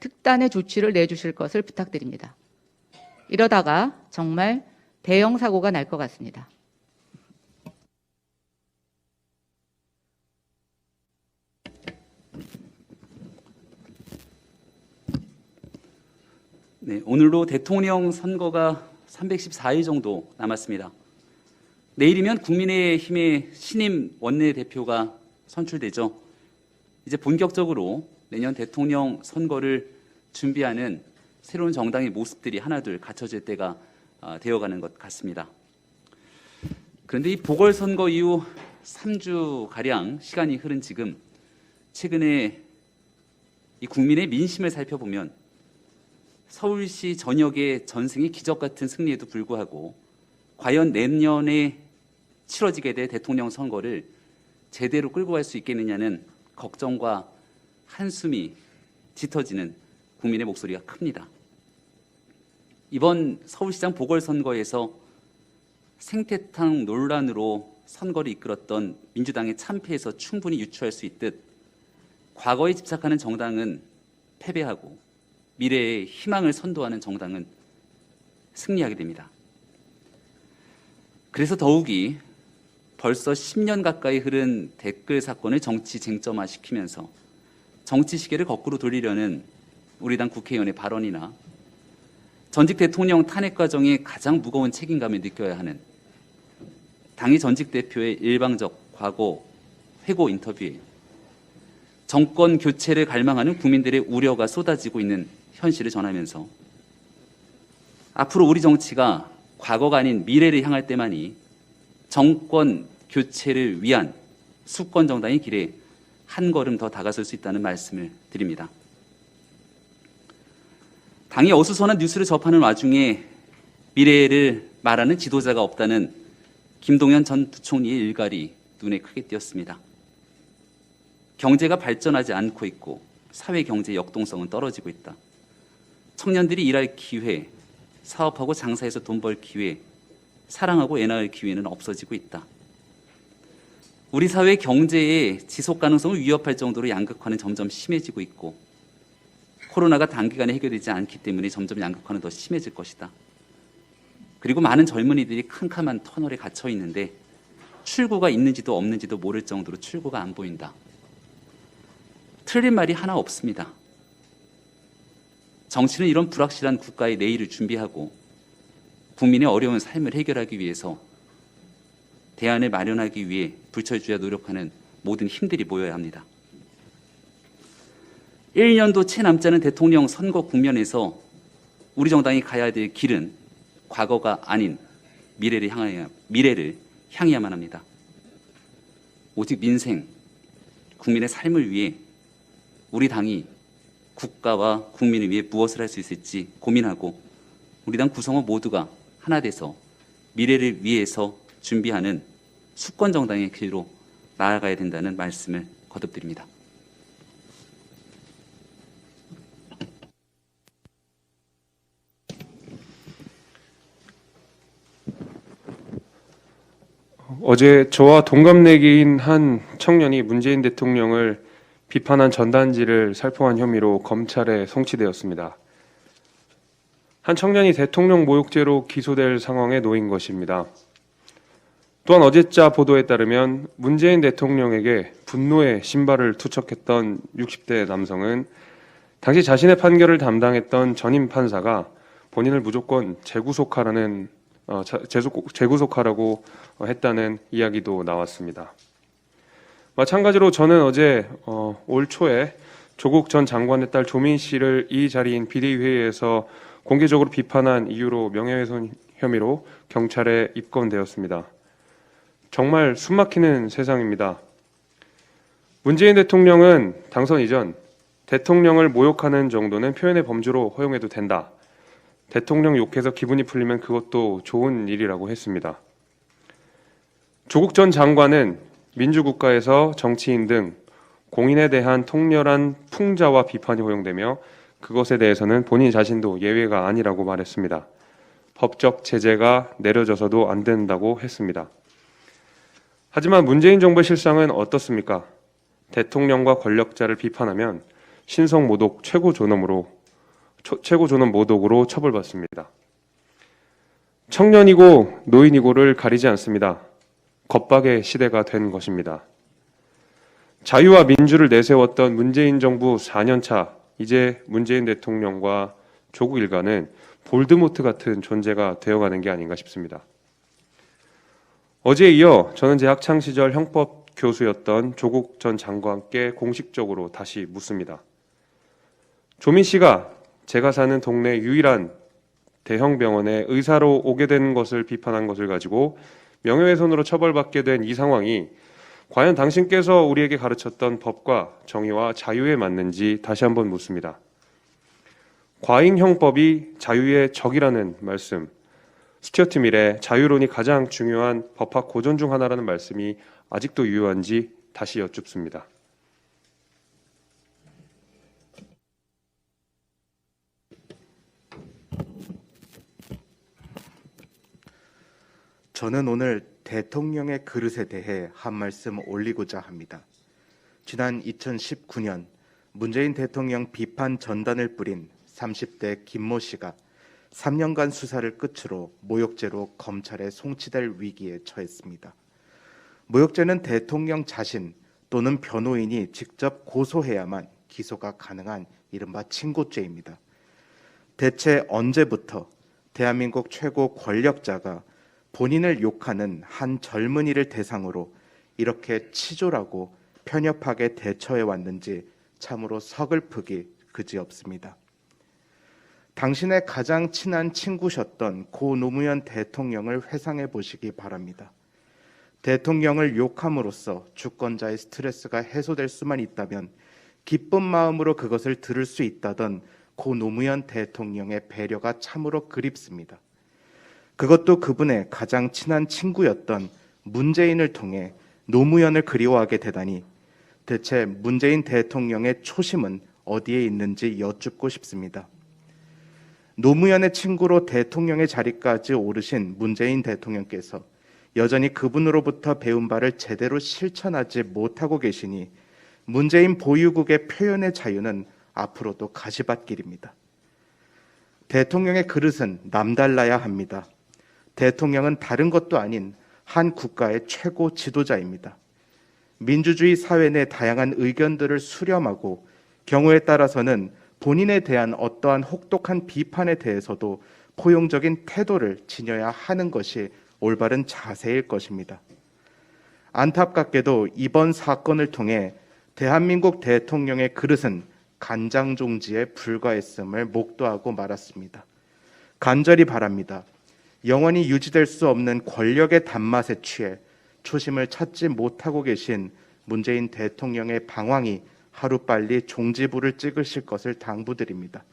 특단의 조치를 내주실 것을 부탁드립니다. 이러다가 정말 대형 사고가 날 것 같습니다. 네, 오늘로 대통령 선거가 314일 정도 남았습니다. 내일이면 국민의힘의 신임 원내대표가 선출되죠. 이제 본격적으로 내년 대통령 선거를 준비하는 새로운 정당의 모습들이 하나둘 갖춰질 때가 되어가는 것 같습니다. 그런데 이 보궐선거 이후 3주가량 시간이 흐른 지금 최근에 이 국민의 민심을 살펴보면 서울시 전역의 전승이 기적 같은 승리에도 불구하고 과연 내년에 치러지게 될 대통령 선거를 제대로 끌고 갈 수 있겠느냐는 걱정과 한숨이 짙어지는 국민의 목소리가 큽니다. 이번 서울시장 보궐선거에서 생태탕 논란으로 선거를 이끌었던 민주당의 참패에서 충분히 유추할 수 있듯 과거에 집착하는 정당은 패배하고 미래의 희망을 선도하는 정당은 승리하게 됩니다. 그래서 더욱이 벌써 10년 가까이 흐른 댓글 사건을 정치 쟁점화시키면서 정치 시계를 거꾸로 돌리려는 우리 당 국회의원의 발언이나 전직 대통령 탄핵 과정에 가장 무거운 책임감을 느껴야 하는 당의 전직 대표의 일방적 과거 회고 인터뷰에 정권 교체를 갈망하는 국민들의 우려가 쏟아지고 있는 현실을 전하면서 앞으로 우리 정치가 과거가 아닌 미래를 향할 때만이 정권 교체를 위한 수권 정당의 길에 한 걸음 더 다가설 수 있다는 말씀을 드립니다. 당이 어수선한 뉴스를 접하는 와중에 미래를 말하는 지도자가 없다는 김동연 전 부총리의 일갈이 눈에 크게 띄었습니다. 경제가 발전하지 않고 있고 사회 경제 역동성은 떨어지고 있다. 청년들이 일할 기회, 사업하고 장사해서 돈 벌 기회, 사랑하고 애 낳을 기회는 없어지고 있다. 우리 사회 경제의 지속 가능성을 위협할 정도로 양극화는 점점 심해지고 있고 코로나가 단기간에 해결되지 않기 때문에 점점 양극화는 더 심해질 것이다. 그리고 많은 젊은이들이 캄캄한 터널에 갇혀 있는데 출구가 있는지도 없는지도 모를 정도로 출구가 안 보인다. 틀린 말이 하나 없습니다. 정치는 이런 불확실한 국가의 내일을 준비하고 국민의 어려운 삶을 해결하기 위해서 대안을 마련하기 위해 불철주야 노력하는 모든 힘들이 모여야 합니다. 1년도 채 남지 않은 대통령 선거 국면에서 우리 정당이 가야 될 길은 과거가 아닌 미래를 향해야만 합니다. 오직 민생, 국민의 삶을 위해 우리 당이 국가와 국민을 위해 무엇을 할 수 있을지 고민하고 우리 당 구성원 모두가 하나 돼서 미래를 위해서 준비하는 수권 정당의 길로 나아가야 된다는 말씀을 거듭드립니다. 어제 저와 동갑내기인 한 청년이 문재인 대통령을 비판한 전단지를 살포한 혐의로 검찰에 송치되었습니다. 한 청년이 대통령 모욕죄로 기소될 상황에 놓인 것입니다. 또한 어제자 보도에 따르면 문재인 대통령에게 분노의 신발을 투척했던 60대 남성은 당시 자신의 판결을 담당했던 전임 판사가 본인을 무조건 재구속하라고 했다는 이야기도 나왔습니다. 마찬가지로 저는 어제 올 초에 조국 전 장관의 딸 조민 씨를 이 자리인 비대위회의에서 공개적으로 비판한 이유로 명예훼손 혐의로 경찰에 입건되었습니다. 정말 숨막히는 세상입니다. 문재인 대통령은 당선 이전 대통령을 모욕하는 정도는 표현의 범주로 허용해도 된다. 대통령 욕해서 기분이 풀리면 그것도 좋은 일이라고 했습니다. 조국 전 장관은 민주국가에서 정치인 등 공인에 대한 통렬한 풍자와 비판이 허용되며 그것에 대해서는 본인 자신도 예외가 아니라고 말했습니다. 법적 제재가 내려져서도 안 된다고 했습니다. 하지만 문재인 정부의 실상은 어떻습니까? 대통령과 권력자를 비판하면 신성모독 최고존엄 모독으로 처벌받습니다. 청년이고 노인이고를 가리지 않습니다. 겁박의 시대가 된 것입니다. 자유와 민주를 내세웠던 문재인 정부 4년차, 이제 문재인 대통령과 조국 일가는 볼드모트 같은 존재가 되어가는 게 아닌가 싶습니다. 어제에 이어 저는 제 학창시절 형법 교수였던 조국 전 장관께 공식적으로 다시 묻습니다. 조민 씨가 제가 사는 동네 유일한 대형 병원에 의사로 오게 된 것을 비판한 것을 가지고 명예훼손으로 처벌받게 된 이 상황이 과연 당신께서 우리에게 가르쳤던 법과 정의와 자유에 맞는지 다시 한번 묻습니다. 과잉형법이 자유의 적이라는 말씀, 스튜어트 밀의 자유론이 가장 중요한 법학 고전 중 하나라는 말씀이 아직도 유효한지 다시 여쭙습니다. 저는 오늘 대통령의 그릇에 대해 한 말씀 올리고자 합니다. 지난 2019년 문재인 대통령 비판 전단을 뿌린 30대 김모 씨가 3년간 수사를 끝으로 모욕죄로 검찰에 송치될 위기에 처했습니다. 모욕죄는 대통령 자신 또는 변호인이 직접 고소해야만 기소가 가능한 이른바 친고죄입니다. 대체 언제부터 대한민국 최고 권력자가 본인을 욕하는 한 젊은이를 대상으로 이렇게 치졸하고 편협하게 대처해 왔는지 참으로 서글프기 그지없습니다. 당신의 가장 친한 친구셨던 고 노무현 대통령을 회상해 보시기 바랍니다. 대통령을 욕함으로써 주권자의 스트레스가 해소될 수만 있다면 기쁜 마음으로 그것을 들을 수 있다던 고 노무현 대통령의 배려가 참으로 그립습니다. 그것도 그분의 가장 친한 친구였던 문재인을 통해 노무현을 그리워하게 되다니 대체 문재인 대통령의 초심은 어디에 있는지 여쭙고 싶습니다. 노무현의 친구로 대통령의 자리까지 오르신 문재인 대통령께서 여전히 그분으로부터 배운 바를 제대로 실천하지 못하고 계시니 문재인 보유국의 표현의 자유는 앞으로도 가시밭길입니다. 대통령의 그릇은 남달라야 합니다. 대통령은 다른 것도 아닌 한 국가의 최고 지도자입니다. 민주주의 사회 내 다양한 의견들을 수렴하고 경우에 따라서는 본인에 대한 어떠한 혹독한 비판에 대해서도 포용적인 태도를 지녀야 하는 것이 올바른 자세일 것입니다. 안타깝게도 이번 사건을 통해 대한민국 대통령의 그릇은 간장종지에 불과했음을 목도하고 말았습니다. 간절히 바랍니다. 영원히 유지될 수 없는 권력의 단맛에 취해 초심을 찾지 못하고 계신 문재인 대통령의 방황이 하루빨리 종지부를 찍으실 것을 당부드립니다.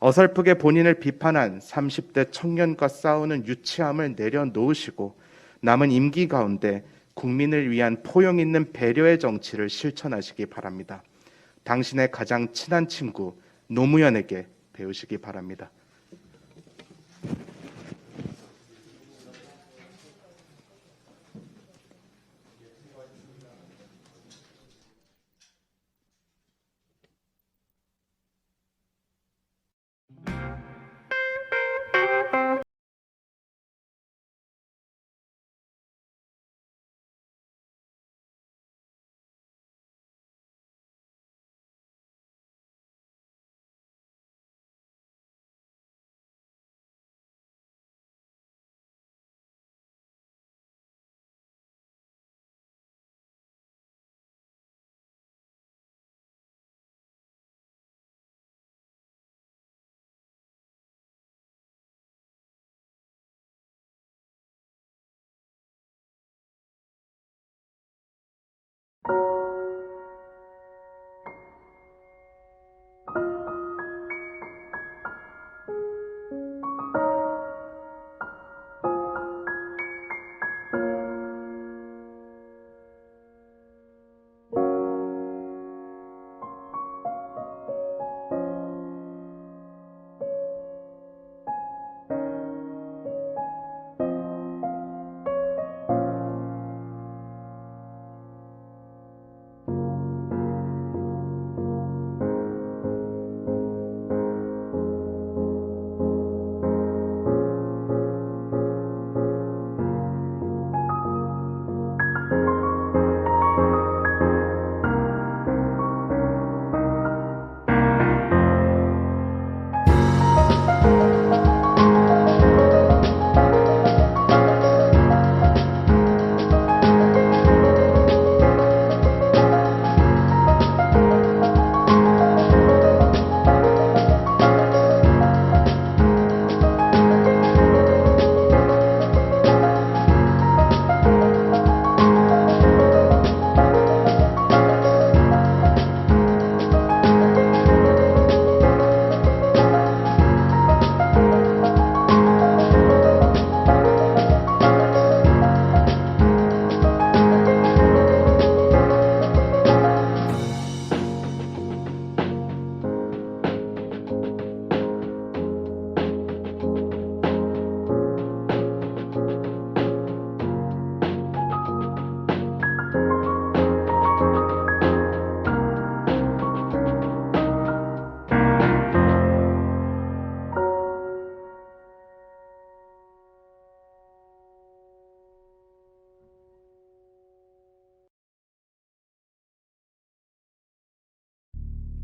어설프게 본인을 비판한 30대 청년과 싸우는 유치함을 내려놓으시고 남은 임기 가운데 국민을 위한 포용 있는 배려의 정치를 실천하시기 바랍니다. 당신의 가장 친한 친구 노무현에게 배우시기 바랍니다.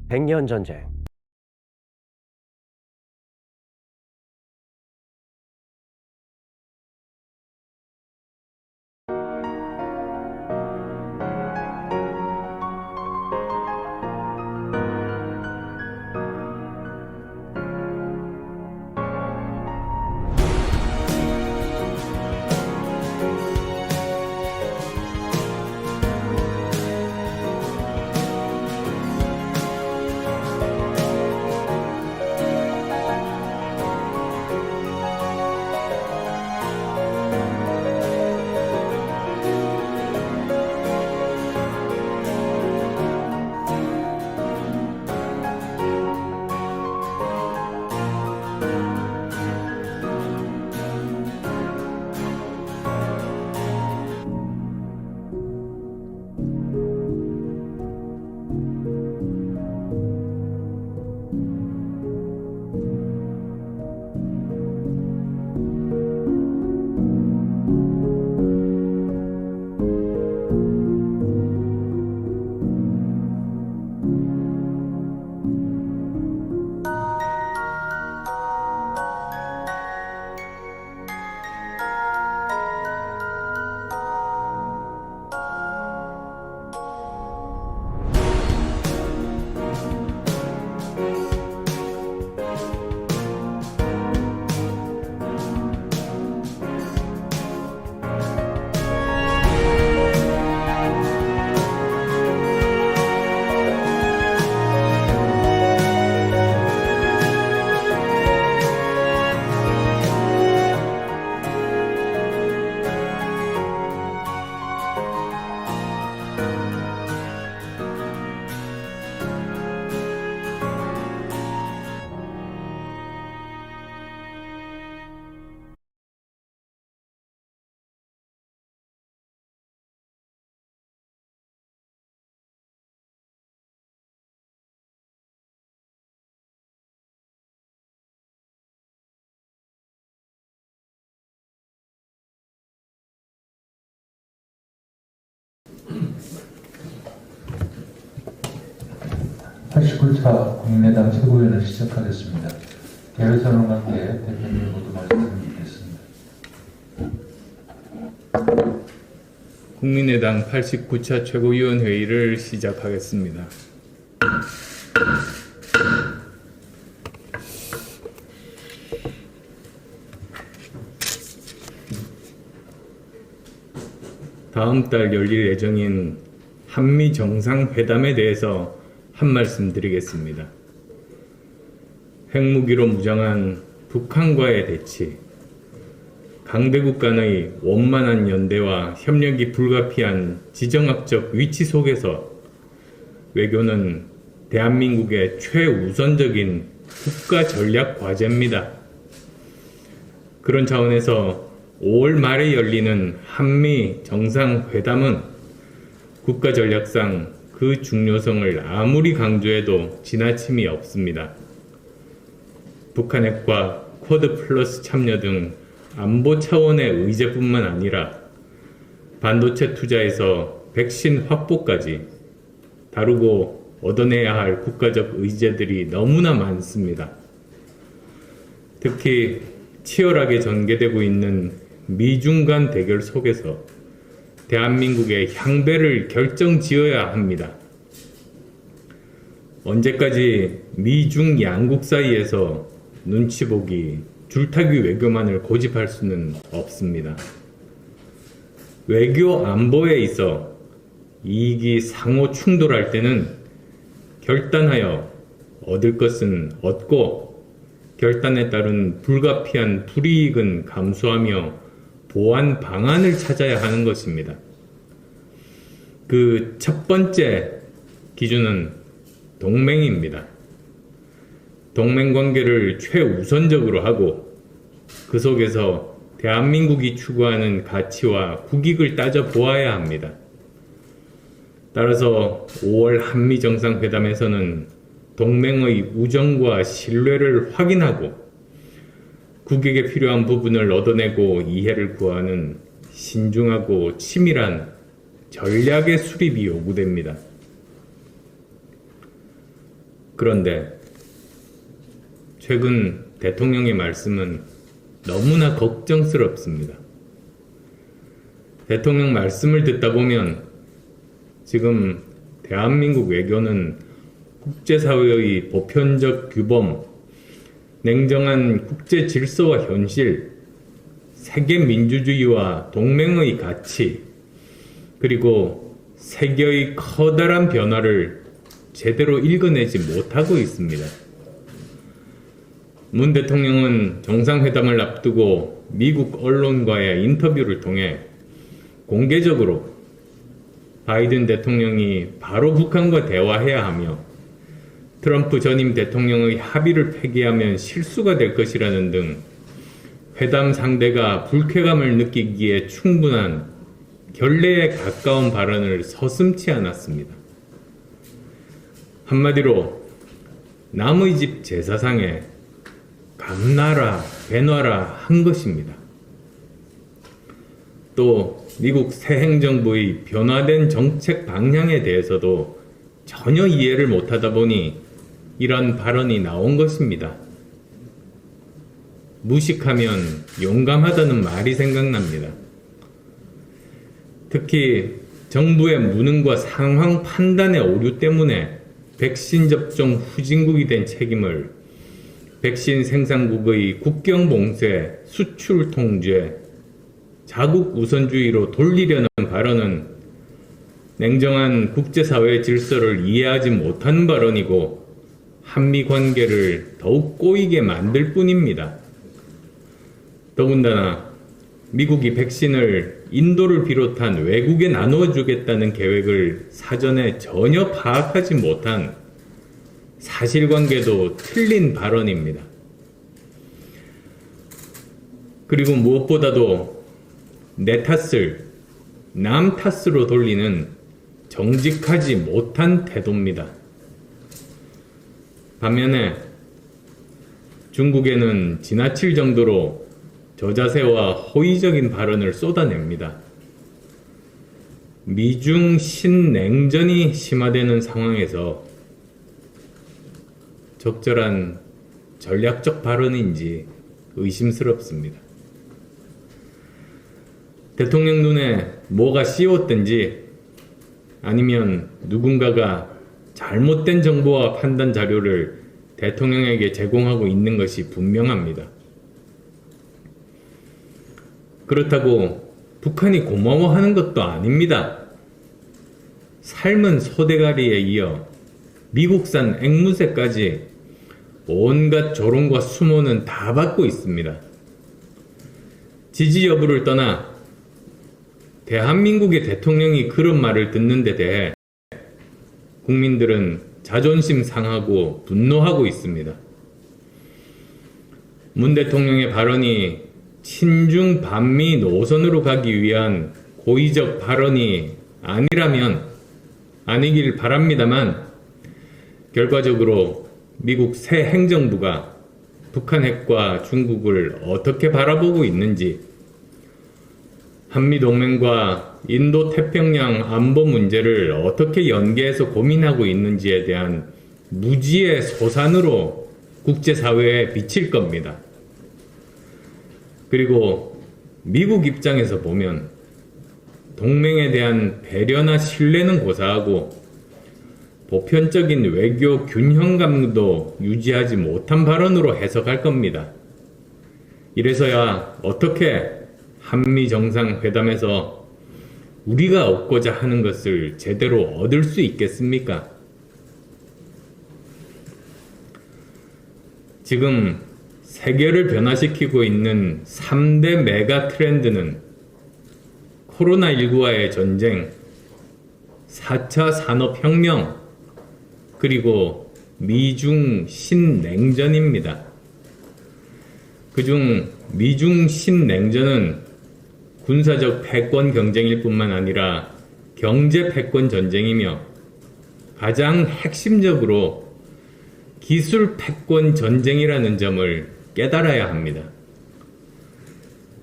백년 전쟁. (89차) 국민의당 최고위원을 시작하겠습니다. 대외선언관계 대표님 모두 말씀드리겠습니다. 국민의당 89차 최고위원 회의를 시작하겠습니다. 다음 달 열릴 예정인 한미 정상회담에 대해서 한 말씀 드리겠습니다. 핵무기로 무장한 북한과의 대치, 강대국 간의 원만한 연대와 협력이 불가피한 지정학적 위치 속에서 외교는 대한민국의 최우선적인 국가 전략 과제입니다. 그런 차원에서 5월 말에 열리는 한미 정상회담은 국가 전략상 그 중요성을 아무리 강조해도 지나침이 없습니다. 북한핵과 쿼드 플러스 참여 등 안보 차원의 의제뿐만 아니라 반도체 투자에서 백신 확보까지 다루고 얻어내야 할 국가적 의제들이 너무나 많습니다. 특히 치열하게 전개되고 있는 미중 간 대결 속에서 대한민국의 향배를 결정지어야 합니다. 언제까지 미중 양국 사이에서 눈치 보기, 줄타기 외교만을 고집할 수는 없습니다. 외교 안보에 있어 이익이 상호 충돌할 때는 결단하여 얻을 것은 얻고 결단에 따른 불가피한 불이익은 감수하며 보완 방안을 찾아야 하는 것입니다. 그 첫 번째 기준은 동맹입니다. 동맹 관계를 최우선적으로 하고 그 속에서 대한민국이 추구하는 가치와 국익을 따져 보아야 합니다. 따라서 5월 한미 정상회담에서는 동맹의 우정과 신뢰를 확인하고 국익에 필요한 부분을 얻어내고 이해를 구하는 신중하고 치밀한 전략의 수립이 요구됩니다. 그런데 최근 대통령의 말씀은 너무나 걱정스럽습니다. 대통령 말씀을 듣다 보면 지금 대한민국 외교는 국제사회의 보편적 규범, 냉정한 국제 질서와 현실, 세계 민주주의와 동맹의 가치, 그리고 세계의 커다란 변화를 제대로 읽어내지 못하고 있습니다. 문 대통령은 정상회담을 앞두고 미국 언론과의 인터뷰를 통해 공개적으로 바이든 대통령이 바로 북한과 대화해야 하며 트럼프 전임 대통령의 합의를 폐기하면 실수가 될 것이라는 등 회담 상대가 불쾌감을 느끼기에 충분한 결례에 가까운 발언을 서슴지 않았습니다. 한마디로 남의 집 제사상에 감나라, 배놔라 한 것입니다. 또 미국 새 행정부의 변화된 정책 방향에 대해서도 전혀 이해를 못하다 보니 이런 발언이 나온 것입니다. 무식하면 용감하다는 말이 생각납니다. 특히 정부의 무능과 상황 판단의 오류 때문에 백신 접종 후진국이 된 책임을 백신 생산국의 국경 봉쇄, 수출 통제, 자국 우선주의로 돌리려는 발언은 냉정한 국제사회 질서를 이해하지 못하는 발언이고 한미 관계를 더욱 꼬이게 만들 뿐입니다. 더군다나 미국이 백신을 인도를 비롯한 외국에 나누어 주겠다는 계획을 사전에 전혀 파악하지 못한 사실관계도 틀린 발언입니다. 그리고 무엇보다도 내 탓을 남 탓으로 돌리는 정직하지 못한 태도입니다. 반면에 중국에는 지나칠 정도로 저자세와 호의적인 발언을 쏟아냅니다. 미중 신냉전이 심화되는 상황에서 적절한 전략적 발언인지 의심스럽습니다. 대통령 눈에 뭐가 씌웠든지 아니면 누군가가 잘못된 정보와 판단 자료를 대통령에게 제공하고 있는 것이 분명합니다. 그렇다고 북한이 고마워하는 것도 아닙니다. 삶은 소대가리에 이어 미국산 앵무새까지 온갖 조롱과 수모는 다 받고 있습니다. 지지 여부를 떠나 대한민국의 대통령이 그런 말을 듣는 데 대해 국민들은 자존심 상하고 분노하고 있습니다. 문 대통령의 발언이 친중 반미 노선으로 가기 위한 고의적 발언이 아니라면 아니길 바랍니다만 결과적으로 미국 새 행정부가 북한 핵과 중국을 어떻게 바라보고 있는지, 한미동맹과 인도태평양 안보 문제를 어떻게 연계해서 고민하고 있는지에 대한 무지의 소산으로 국제사회에 비칠 겁니다. 그리고 미국 입장에서 보면 동맹에 대한 배려나 신뢰는 고사하고 보편적인 외교 균형감도 유지하지 못한 발언으로 해석할 겁니다. 이래서야 어떻게 한미 정상회담에서 우리가 얻고자 하는 것을 제대로 얻을 수 있겠습니까? 지금 세계를 변화시키고 있는 3대 메가 트렌드는 코로나19와의 전쟁, 4차 산업혁명, 그리고 미중 신냉전입니다. 그중 미중 신냉전은 군사적 패권 경쟁일 뿐만 아니라 경제 패권 전쟁이며 가장 핵심적으로 기술 패권 전쟁이라는 점을 깨달아야 합니다.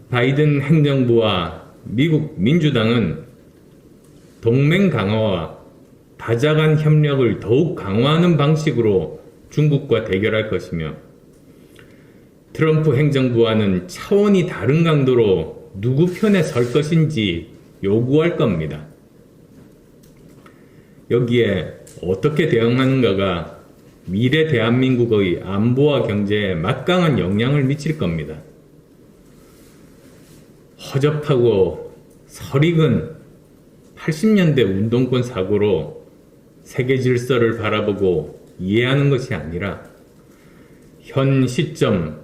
바이든 행정부와 미국 민주당은 동맹 강화와 다자간 협력을 더욱 강화하는 방식으로 중국과 대결할 것이며 트럼프 행정부와는 차원이 다른 강도로 누구 편에 설 것인지 요구할 겁니다. 여기에 어떻게 대응하는가가 미래 대한민국의 안보와 경제에 막강한 영향을 미칠 겁니다. 허접하고 설익은 80년대 운동권 사고로 세계 질서를 바라보고 이해하는 것이 아니라 현 시점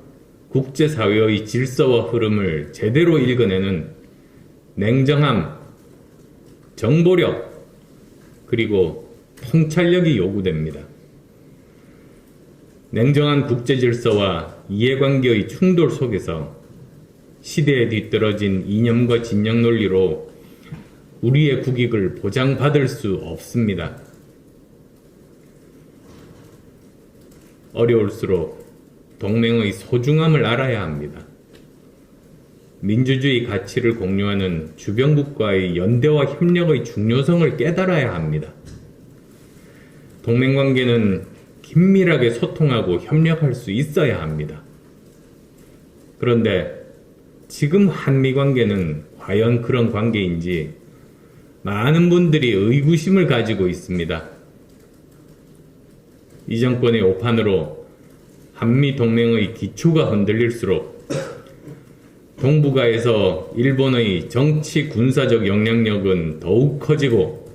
국제사회의 질서와 흐름을 제대로 읽어내는 냉정함, 정보력, 그리고 통찰력이 요구됩니다. 냉정한 국제질서와 이해관계의 충돌 속에서 시대에 뒤떨어진 이념과 진영 논리로 우리의 국익을 보장받을 수 없습니다. 어려울수록 동맹의 소중함을 알아야 합니다. 민주주의 가치를 공유하는 주변국과의 연대와 협력의 중요성을 깨달아야 합니다. 동맹관계는 긴밀하게 소통하고 협력할 수 있어야 합니다. 그런데 지금 한미관계는 과연 그런 관계인지 많은 분들이 의구심을 가지고 있습니다. 이 정권의 오판으로 한미 동맹의 기초가 흔들릴수록 동북아에서 일본의 정치 군사적 영향력은 더욱 커지고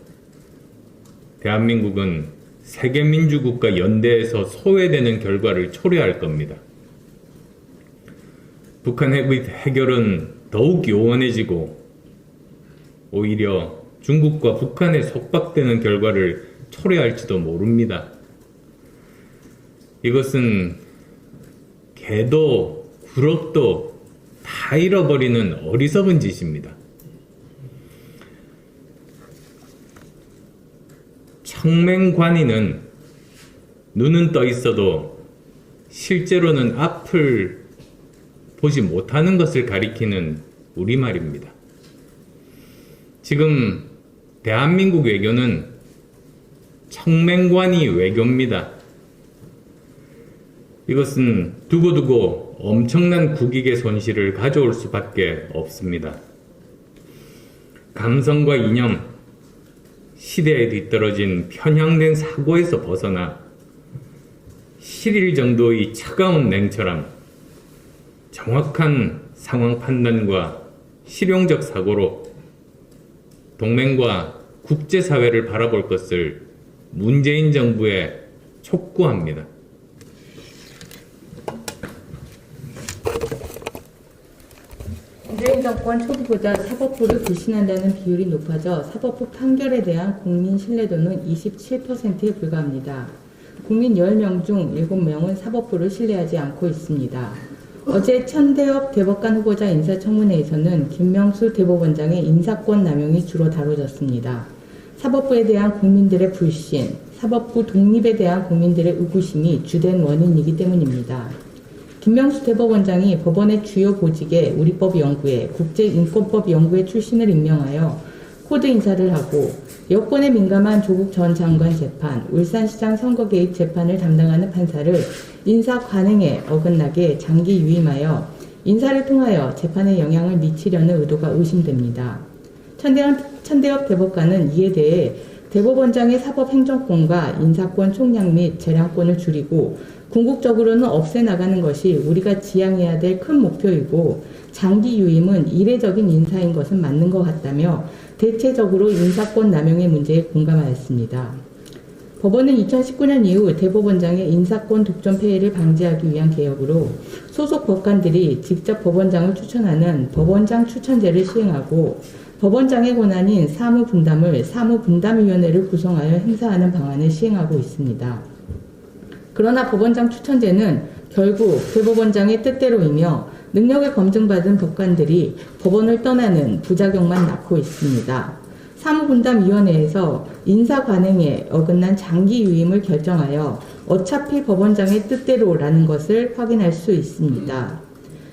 대한민국은 세계민주국가 연대에서 소외되는 결과를 초래할 겁니다. 북한 핵의 해결은 더욱 요원해지고 오히려 중국과 북한에 속박되는 결과를 초래할지도 모릅니다. 이것은 개도 구럭도 다 잃어버리는 어리석은 짓입니다. 청맹관이는 눈은 떠 있어도 실제로는 앞을 보지 못하는 것을 가리키는 우리말입니다. 지금 대한민국 외교는 청맹관이 외교입니다. 이것은 두고두고 엄청난 국익의 손실을 가져올 수밖에 없습니다. 감성과 이념, 시대에 뒤떨어진 편향된 사고에서 벗어나 실일 정도의 차가운 냉철함, 정확한 상황 판단과 실용적 사고로 동맹과 국제사회를 바라볼 것을 문재인 정부에 촉구합니다. 문재인 정권 초기보다 사법부를 불신한다는 비율이 높아져 사법부 판결에 대한 국민 신뢰도는 27%에 불과합니다. 국민 10명 중 7명은 사법부를 신뢰하지 않고 있습니다. 어제 천대엽 대법관 후보자 인사청문회에서는 김명수 대법원장의 인사권 남용이 주로 다뤄졌습니다. 사법부에 대한 국민들의 불신, 사법부 독립에 대한 국민들의 의구심이 주된 원인이기 때문입니다. 김명수 대법원장이 법원의 주요 보직에 우리법연구회, 국제인권법연구회 출신을 임명하여 코드 인사를 하고 여권에 민감한 조국 전 장관 재판, 울산시장 선거 개입 재판을 담당하는 판사를 인사 관행에 어긋나게 장기 유임하여 인사를 통하여 재판에 영향을 미치려는 의도가 의심됩니다. 천대엽 대법관은 이에 대해 대법원장의 사법행정권과 인사권 총량 및 재량권을 줄이고 궁극적으로는 없애나가는 것이 우리가 지향해야 될 큰 목표이고 장기 유임은 이례적인 인사인 것은 맞는 것 같다며 대체적으로 인사권 남용의 문제에 공감하였습니다. 법원은 2019년 이후 대법원장의 인사권 독점 폐해를 방지하기 위한 개혁으로 소속 법관들이 직접 법원장을 추천하는 법원장 추천제를 시행하고 법원장의 권한인 사무분담을 사무분담위원회를 구성하여 행사하는 방안을 시행하고 있습니다. 그러나 법원장 추천제는 결국 대법원장의 뜻대로이며 능력을 검증받은 법관들이 법원을 떠나는 부작용만 낳고 있습니다. 사무분담위원회에서 인사관행에 어긋난 장기 유임을 결정하여 어차피 법원장의 뜻대로라는 것을 확인할 수 있습니다.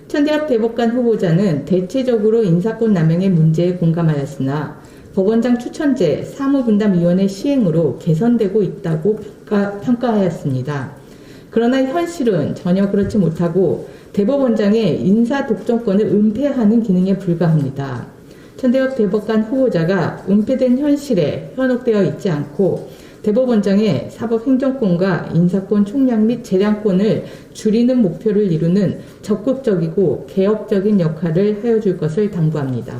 천대엽 대법관 후보자는 대체적으로 인사권 남용의 문제에 공감하였으나 법원장 추천제 사무분담위원회 시행으로 개선되고 있다고 평가하였습니다. 그러나 현실은 전혀 그렇지 못하고 대법원장의 인사 독점권을 은폐하는 기능에 불과합니다. 천대엽 대법관 후보자가 은폐된 현실에 현혹되어 있지 않고 대법원장의 사법행정권과 인사권 총량 및 재량권을 줄이는 목표를 이루는 적극적이고 개혁적인 역할을 하여줄 것을 당부합니다.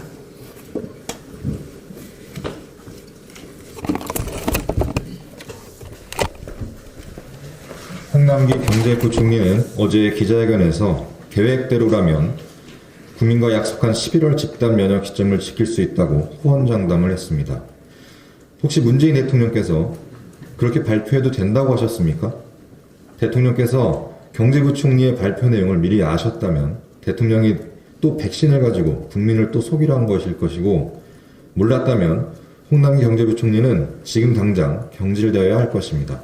홍남기 경제부총리는 어제 기자회견에서 계획대로라면 국민과 약속한 11월 집단 면역 시점을 지킬 수 있다고 호언장담을 했습니다. 혹시 문재인 대통령께서 그렇게 발표해도 된다고 하셨습니까? 대통령께서 경제부총리의 발표 내용을 미리 아셨다면 대통령이 또 백신을 가지고 국민을 또 속이려 한 것일 것이고 몰랐다면 홍남기 경제부총리는 지금 당장 경질되어야 할 것입니다.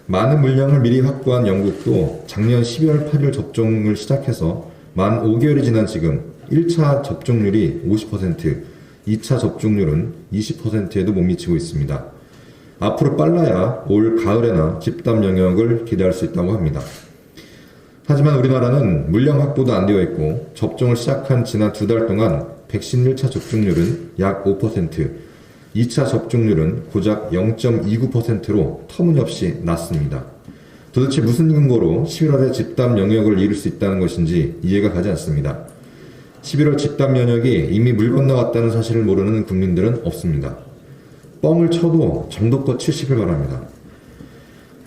많은 물량을 미리 확보한 영국도 작년 12월 8일 접종을 시작해서 만 5개월이 지난 지금 1차 접종률이 50%, 2차 접종률은 20%에도 못 미치고 있습니다. 앞으로 빨라야 올 가을에나 집단 면역을 기대할 수 있다고 합니다. 하지만 우리나라는 물량 확보도 안 되어 있고 접종을 시작한 지난 2달 동안 백신 1차 접종률은 약 5%, 2차 접종률은 고작 0.29%로 터무니없이 낮습니다. 도대체 무슨 근거로 11월에 집단 면역을 이룰 수 있다는 것인지 이해가 가지 않습니다. 11월 집단 면역이 이미 물 건너갔다는 사실을 모르는 국민들은 없습니다. 뻥을 쳐도 정도껏 치시길 바랍니다.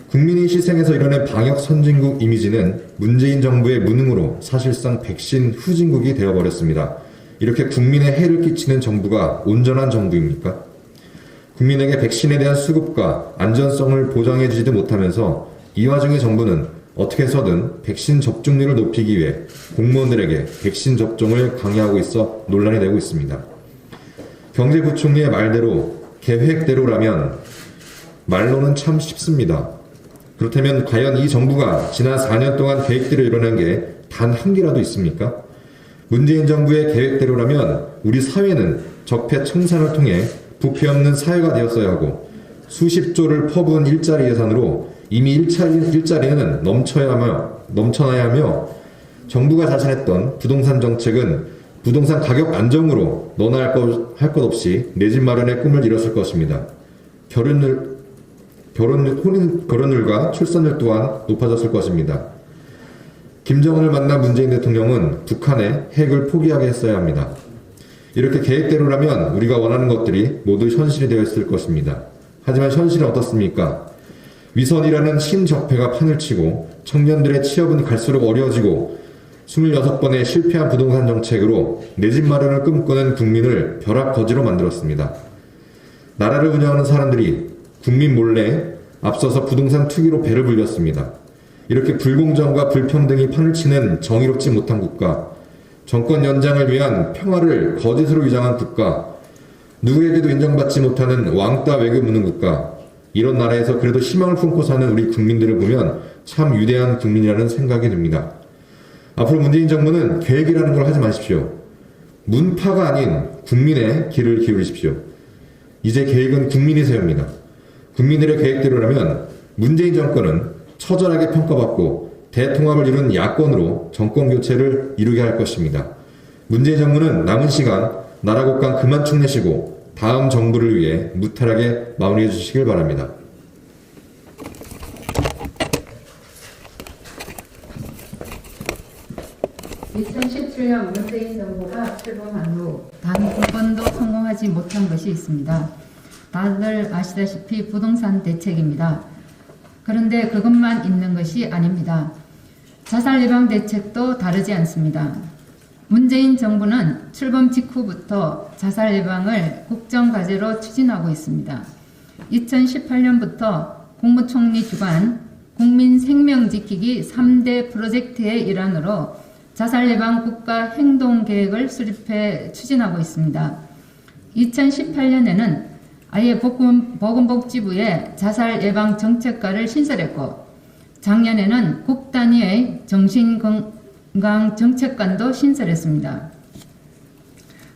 국민이 희생해서 이뤄낸 방역 선진국 이미지는 문재인 정부의 무능으로 사실상 백신 후진국이 되어버렸습니다. 이렇게 국민에 해를 끼치는 정부가 온전한 정부입니까? 국민에게 백신에 대한 수급과 안전성을 보장해주지도 못하면서 이 와중에 정부는 어떻게 해서든 백신 접종률을 높이기 위해 공무원들에게 백신 접종을 강요하고 있어 논란이 되고 있습니다. 경제부총리의 말대로 계획대로라면 말로는 참 쉽습니다. 그렇다면 과연 이 정부가 지난 4년 동안 계획대로 이뤄낸 게 단 한 개라도 있습니까? 문재인 정부의 계획대로라면 우리 사회는 적폐 청산을 통해 부패 없는 사회가 되었어야 하고 수십 조를 퍼부은 일자리 예산으로 이미 일자리는 넘쳐나야 하며 정부가 자신했던 부동산 정책은 부동산 가격 안정으로 너나 할 것 없이 내 집 마련의 꿈을 이뤘을 것입니다. 결혼율과 출산율 또한 높아졌을 것입니다. 김정은을 만난 문재인 대통령은 북한의 핵을 포기하게 했어야 합니다. 이렇게 계획대로라면 우리가 원하는 것들이 모두 현실이 되어 있을 것입니다. 하지만 현실은 어떻습니까? 위선이라는 신적폐가 판을 치고 청년들의 취업은 갈수록 어려워지고 26번의 실패한 부동산 정책으로 내 집 마련을 꿈꾸는 국민을 벼락거지로 만들었습니다. 나라를 운영하는 사람들이 국민 몰래 앞서서 부동산 투기로 배를 불렸습니다. 이렇게 불공정과 불평등이 판을 치는 정의롭지 못한 국가, 정권 연장을 위한 평화를 거짓으로 위장한 국가, 누구에게도 인정받지 못하는 왕따 외교 무능 국가, 이런 나라에서 그래도 희망을 품고 사는 우리 국민들을 보면 참 위대한 국민이라는 생각이 듭니다. 앞으로 문재인 정부는 계획이라는 걸 하지 마십시오. 문파가 아닌 국민의 귀를 기울이십시오. 이제 계획은 국민이 세웁니다. 국민들의 계획대로라면 문재인 정권은 처절하게 평가받고 대통합을 이룬 야권으로 정권교체를 이루게 할 것입니다. 문재인 정부는 남은 시간 나라 국간 그만 축내시고 다음 정부를 위해 무탈하게 마무리해 주시길 바랍니다. (2017년) 문재인 정부가 출범한 후 단 한 번도 성공하지 못한 것이 있습니다. 다들 아시다시피 부동산 대책입니다. 그런데 그것만 있는 것이 아닙니다. 자살 예방 대책도 다르지 않습니다. 문재인 정부는 출범 직후부터 자살 예방을 국정과제로 추진하고 있습니다. 2018년부터 국무총리 주관 국민 생명 지키기 3대 프로젝트의 일환으로 자살 예방 국가 행동 계획을 수립해 추진하고 있습니다. 2018년에는 아예 보건복지부에 자살 예방 정책과를 신설했고 작년에는 국 단위의 정신건강 정책관도 신설했습니다.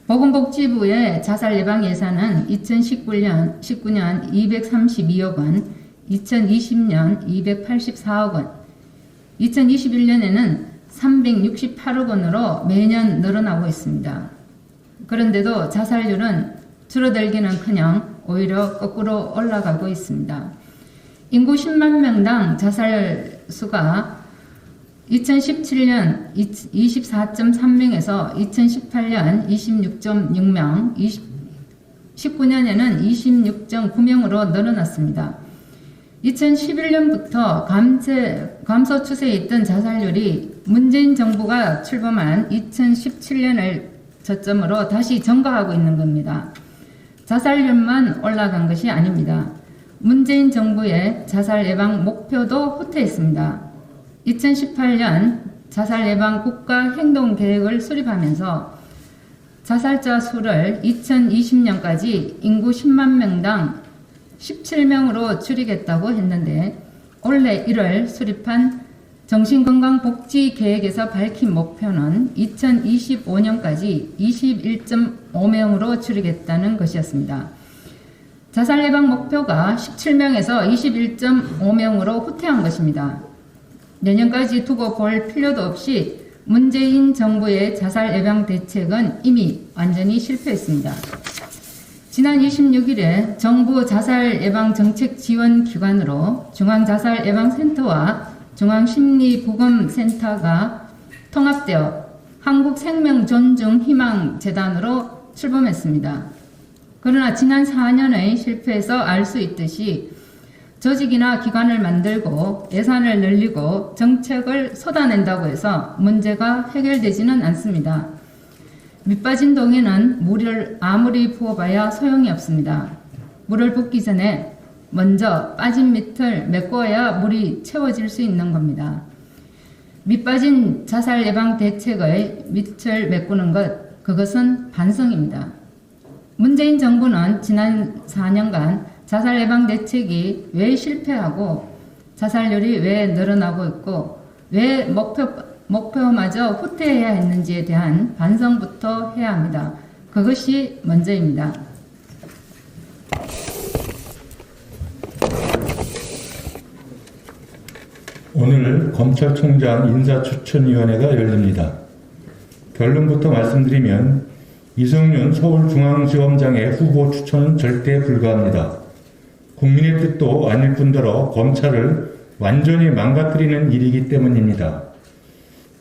보건복지부의 자살 예방 예산은 2019년 232억 원, 2020년 284억 원, 2021년에는 368억 원으로 매년 늘어나고 있습니다. 그런데도 자살률은 줄어들기는커녕 오히려 거꾸로 올라가고 있습니다. 인구 10만 명당 자살 수가 2017년 24.3명에서 2018년 26.6명, 19년에는 26.9명으로 늘어났습니다. 2011년부터 감소 추세에 있던 자살률이 문재인 정부가 출범한 2017년을 저점으로 다시 증가하고 있는 겁니다. 자살률만 올라간 것이 아닙니다. 문재인 정부의 자살 예방 목표도 후퇴했습니다. 2018년 자살 예방 국가 행동 계획을 수립하면서 자살자 수를 2020년까지 인구 10만 명당 17명으로 줄이겠다고 했는데 올해 1월 수립한 정신건강복지계획에서 밝힌 목표는 2025년까지 21.5명으로 줄이겠다는 것이었습니다. 자살 예방 목표가 17명에서 21.5명으로 후퇴한 것입니다. 내년까지 두고 볼 필요도 없이 문재인 정부의 자살 예방 대책은 이미 완전히 실패했습니다. 지난 26일에 정부 자살 예방 정책 지원 기관으로 중앙자살예방센터와 중앙심리보건센터가 통합되어 한국생명존중희망재단으로 출범했습니다. 그러나 지난 4년의 실패에서 알 수 있듯이 조직이나 기관을 만들고 예산을 늘리고 정책을 쏟아낸다고 해서 문제가 해결되지는 않습니다. 밑빠진 동에는 물을 아무리 부어봐야 소용이 없습니다. 물을 붓기 전에 먼저 빠진 밑을 메꿔야 물이 채워질 수 있는 겁니다. 밑빠진 자살 예방 대책의 밑을 메꾸는 것, 그것은 반성입니다. 문재인 정부는 지난 4년간 자살 예방 대책이 왜 실패하고 자살률이 왜 늘어나고 있고 왜 목표마저 후퇴해야 했는지에 대한 반성부터 해야 합니다. 그것이 먼저입니다. 검찰총장 인사추천위원회가 열립니다. 결론부터 말씀드리면 이성윤 서울중앙지검장의 후보 추천은 절대 불가합니다. 국민의 뜻도 아닐 뿐더러 검찰을 완전히 망가뜨리는 일이기 때문입니다.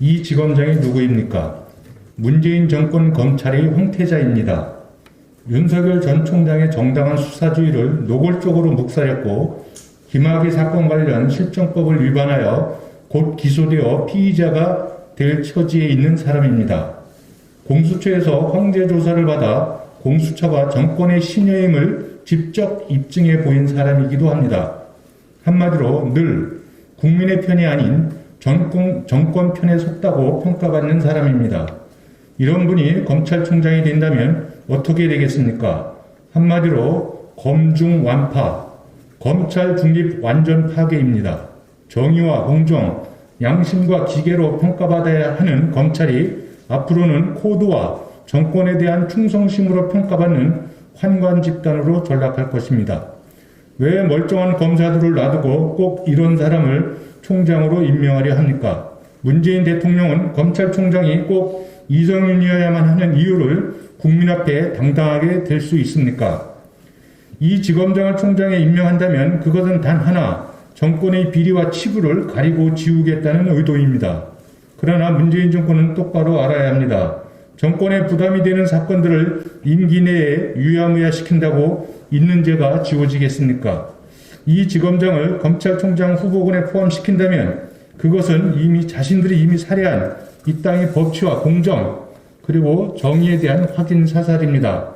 이 지검장이 누구입니까? 문재인 정권 검찰의 황태자입니다. 윤석열 전 총장의 정당한 수사주의를 노골적으로 묵살했고 김학의 사건 관련 실정법을 위반하여 곧 기소되어 피의자가 될 처지에 있는 사람입니다. 공수처에서 황제 조사를 받아 공수처가 정권의 신여임을 직접 입증해 보인 사람이기도 합니다. 한마디로 늘 국민의 편이 아닌 정권 편에 속다고 평가받는 사람입니다. 이런 분이 검찰총장이 된다면 어떻게 되겠습니까? 한마디로 검중완파, 검찰 중립 완전 파괴입니다. 정의와 공정, 양심과 기계로 평가받아야 하는 검찰이 앞으로는 코드와 정권에 대한 충성심으로 평가받는 환관 집단으로 전락할 것입니다. 왜 멀쩡한 검사들을 놔두고 꼭 이런 사람을 총장으로 임명하려 합니까? 문재인 대통령은 검찰총장이 꼭 이성윤이어야만 하는 이유를 국민 앞에 당당하게 댈 수 있습니까? 이 지검장을 총장에 임명한다면 그것은 단 하나, 정권의 비리와 치부를 가리고 지우겠다는 의도입니다. 그러나 문재인 정권은 똑바로 알아야 합니다. 정권에 부담이 되는 사건들을 임기 내에 유야무야 시킨다고 있는 죄가 지워지겠습니까? 이 지검장을 검찰총장 후보군에 포함시킨다면 그것은 자신들이 이미 살해한 이 땅의 법치와 공정 그리고 정의에 대한 확인 사살입니다.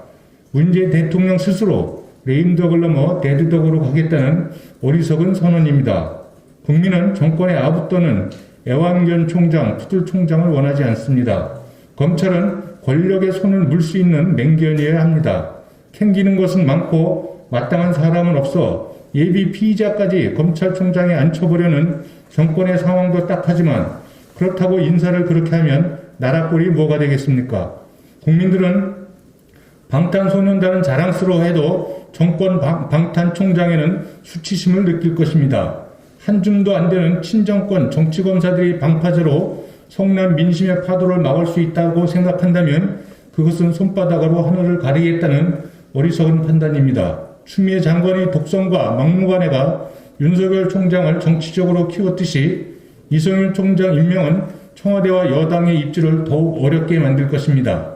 문재인 대통령 스스로 레임덕을 넘어 데드덕으로 가겠다는 어리석은 선언입니다. 국민은 정권의 아부 또는 애완견 총장, 푸들 총장을 원하지 않습니다. 검찰은 권력의 손을 물 수 있는 맹견이어야 합니다. 캥기는 것은 많고 마땅한 사람은 없어 예비 피의자까지 검찰총장에 앉혀보려는 정권의 상황도 딱하지만 그렇다고 인사를 그렇게 하면 나라 꼴이 뭐가 되겠습니까? 국민들은 방탄소년단은 자랑스러워해도 정권 방탄총장에는 수치심을 느낄 것입니다. 한 줌도 안 되는 친정권 정치검사들이 방파제로 성남 민심의 파도를 막을 수 있다고 생각한다면 그것은 손바닥으로 하늘을 가리겠다는 어리석은 판단입니다. 추미애 장관의 독선과 막무가내가 윤석열 총장을 정치적으로 키웠듯이 이성윤 총장 임명은 청와대와 여당의 입지를 더욱 어렵게 만들 것입니다.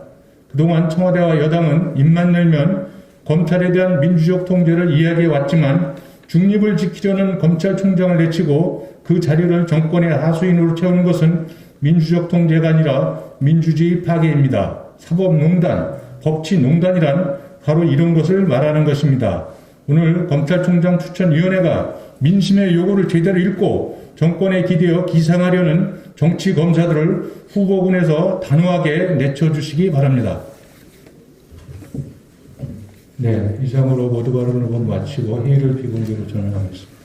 그동안 청와대와 여당은 입만 열면 검찰에 대한 민주적 통제를 이야기해 왔지만 중립을 지키려는 검찰총장을 내치고 그 자리를 정권의 하수인으로 채우는 것은 민주적 통제가 아니라 민주주의 파괴입니다. 사법농단, 법치농단이란 바로 이런 것을 말하는 것입니다. 오늘 검찰총장 추천위원회가 민심의 요구를 제대로 읽고 정권에 기대어 기상하려는 정치검사들을 후보군에서 단호하게 내쳐주시기 바랍니다. 네, 이상으로 모두 발언을 마치고 회의를 비공개로 전환하겠습니다.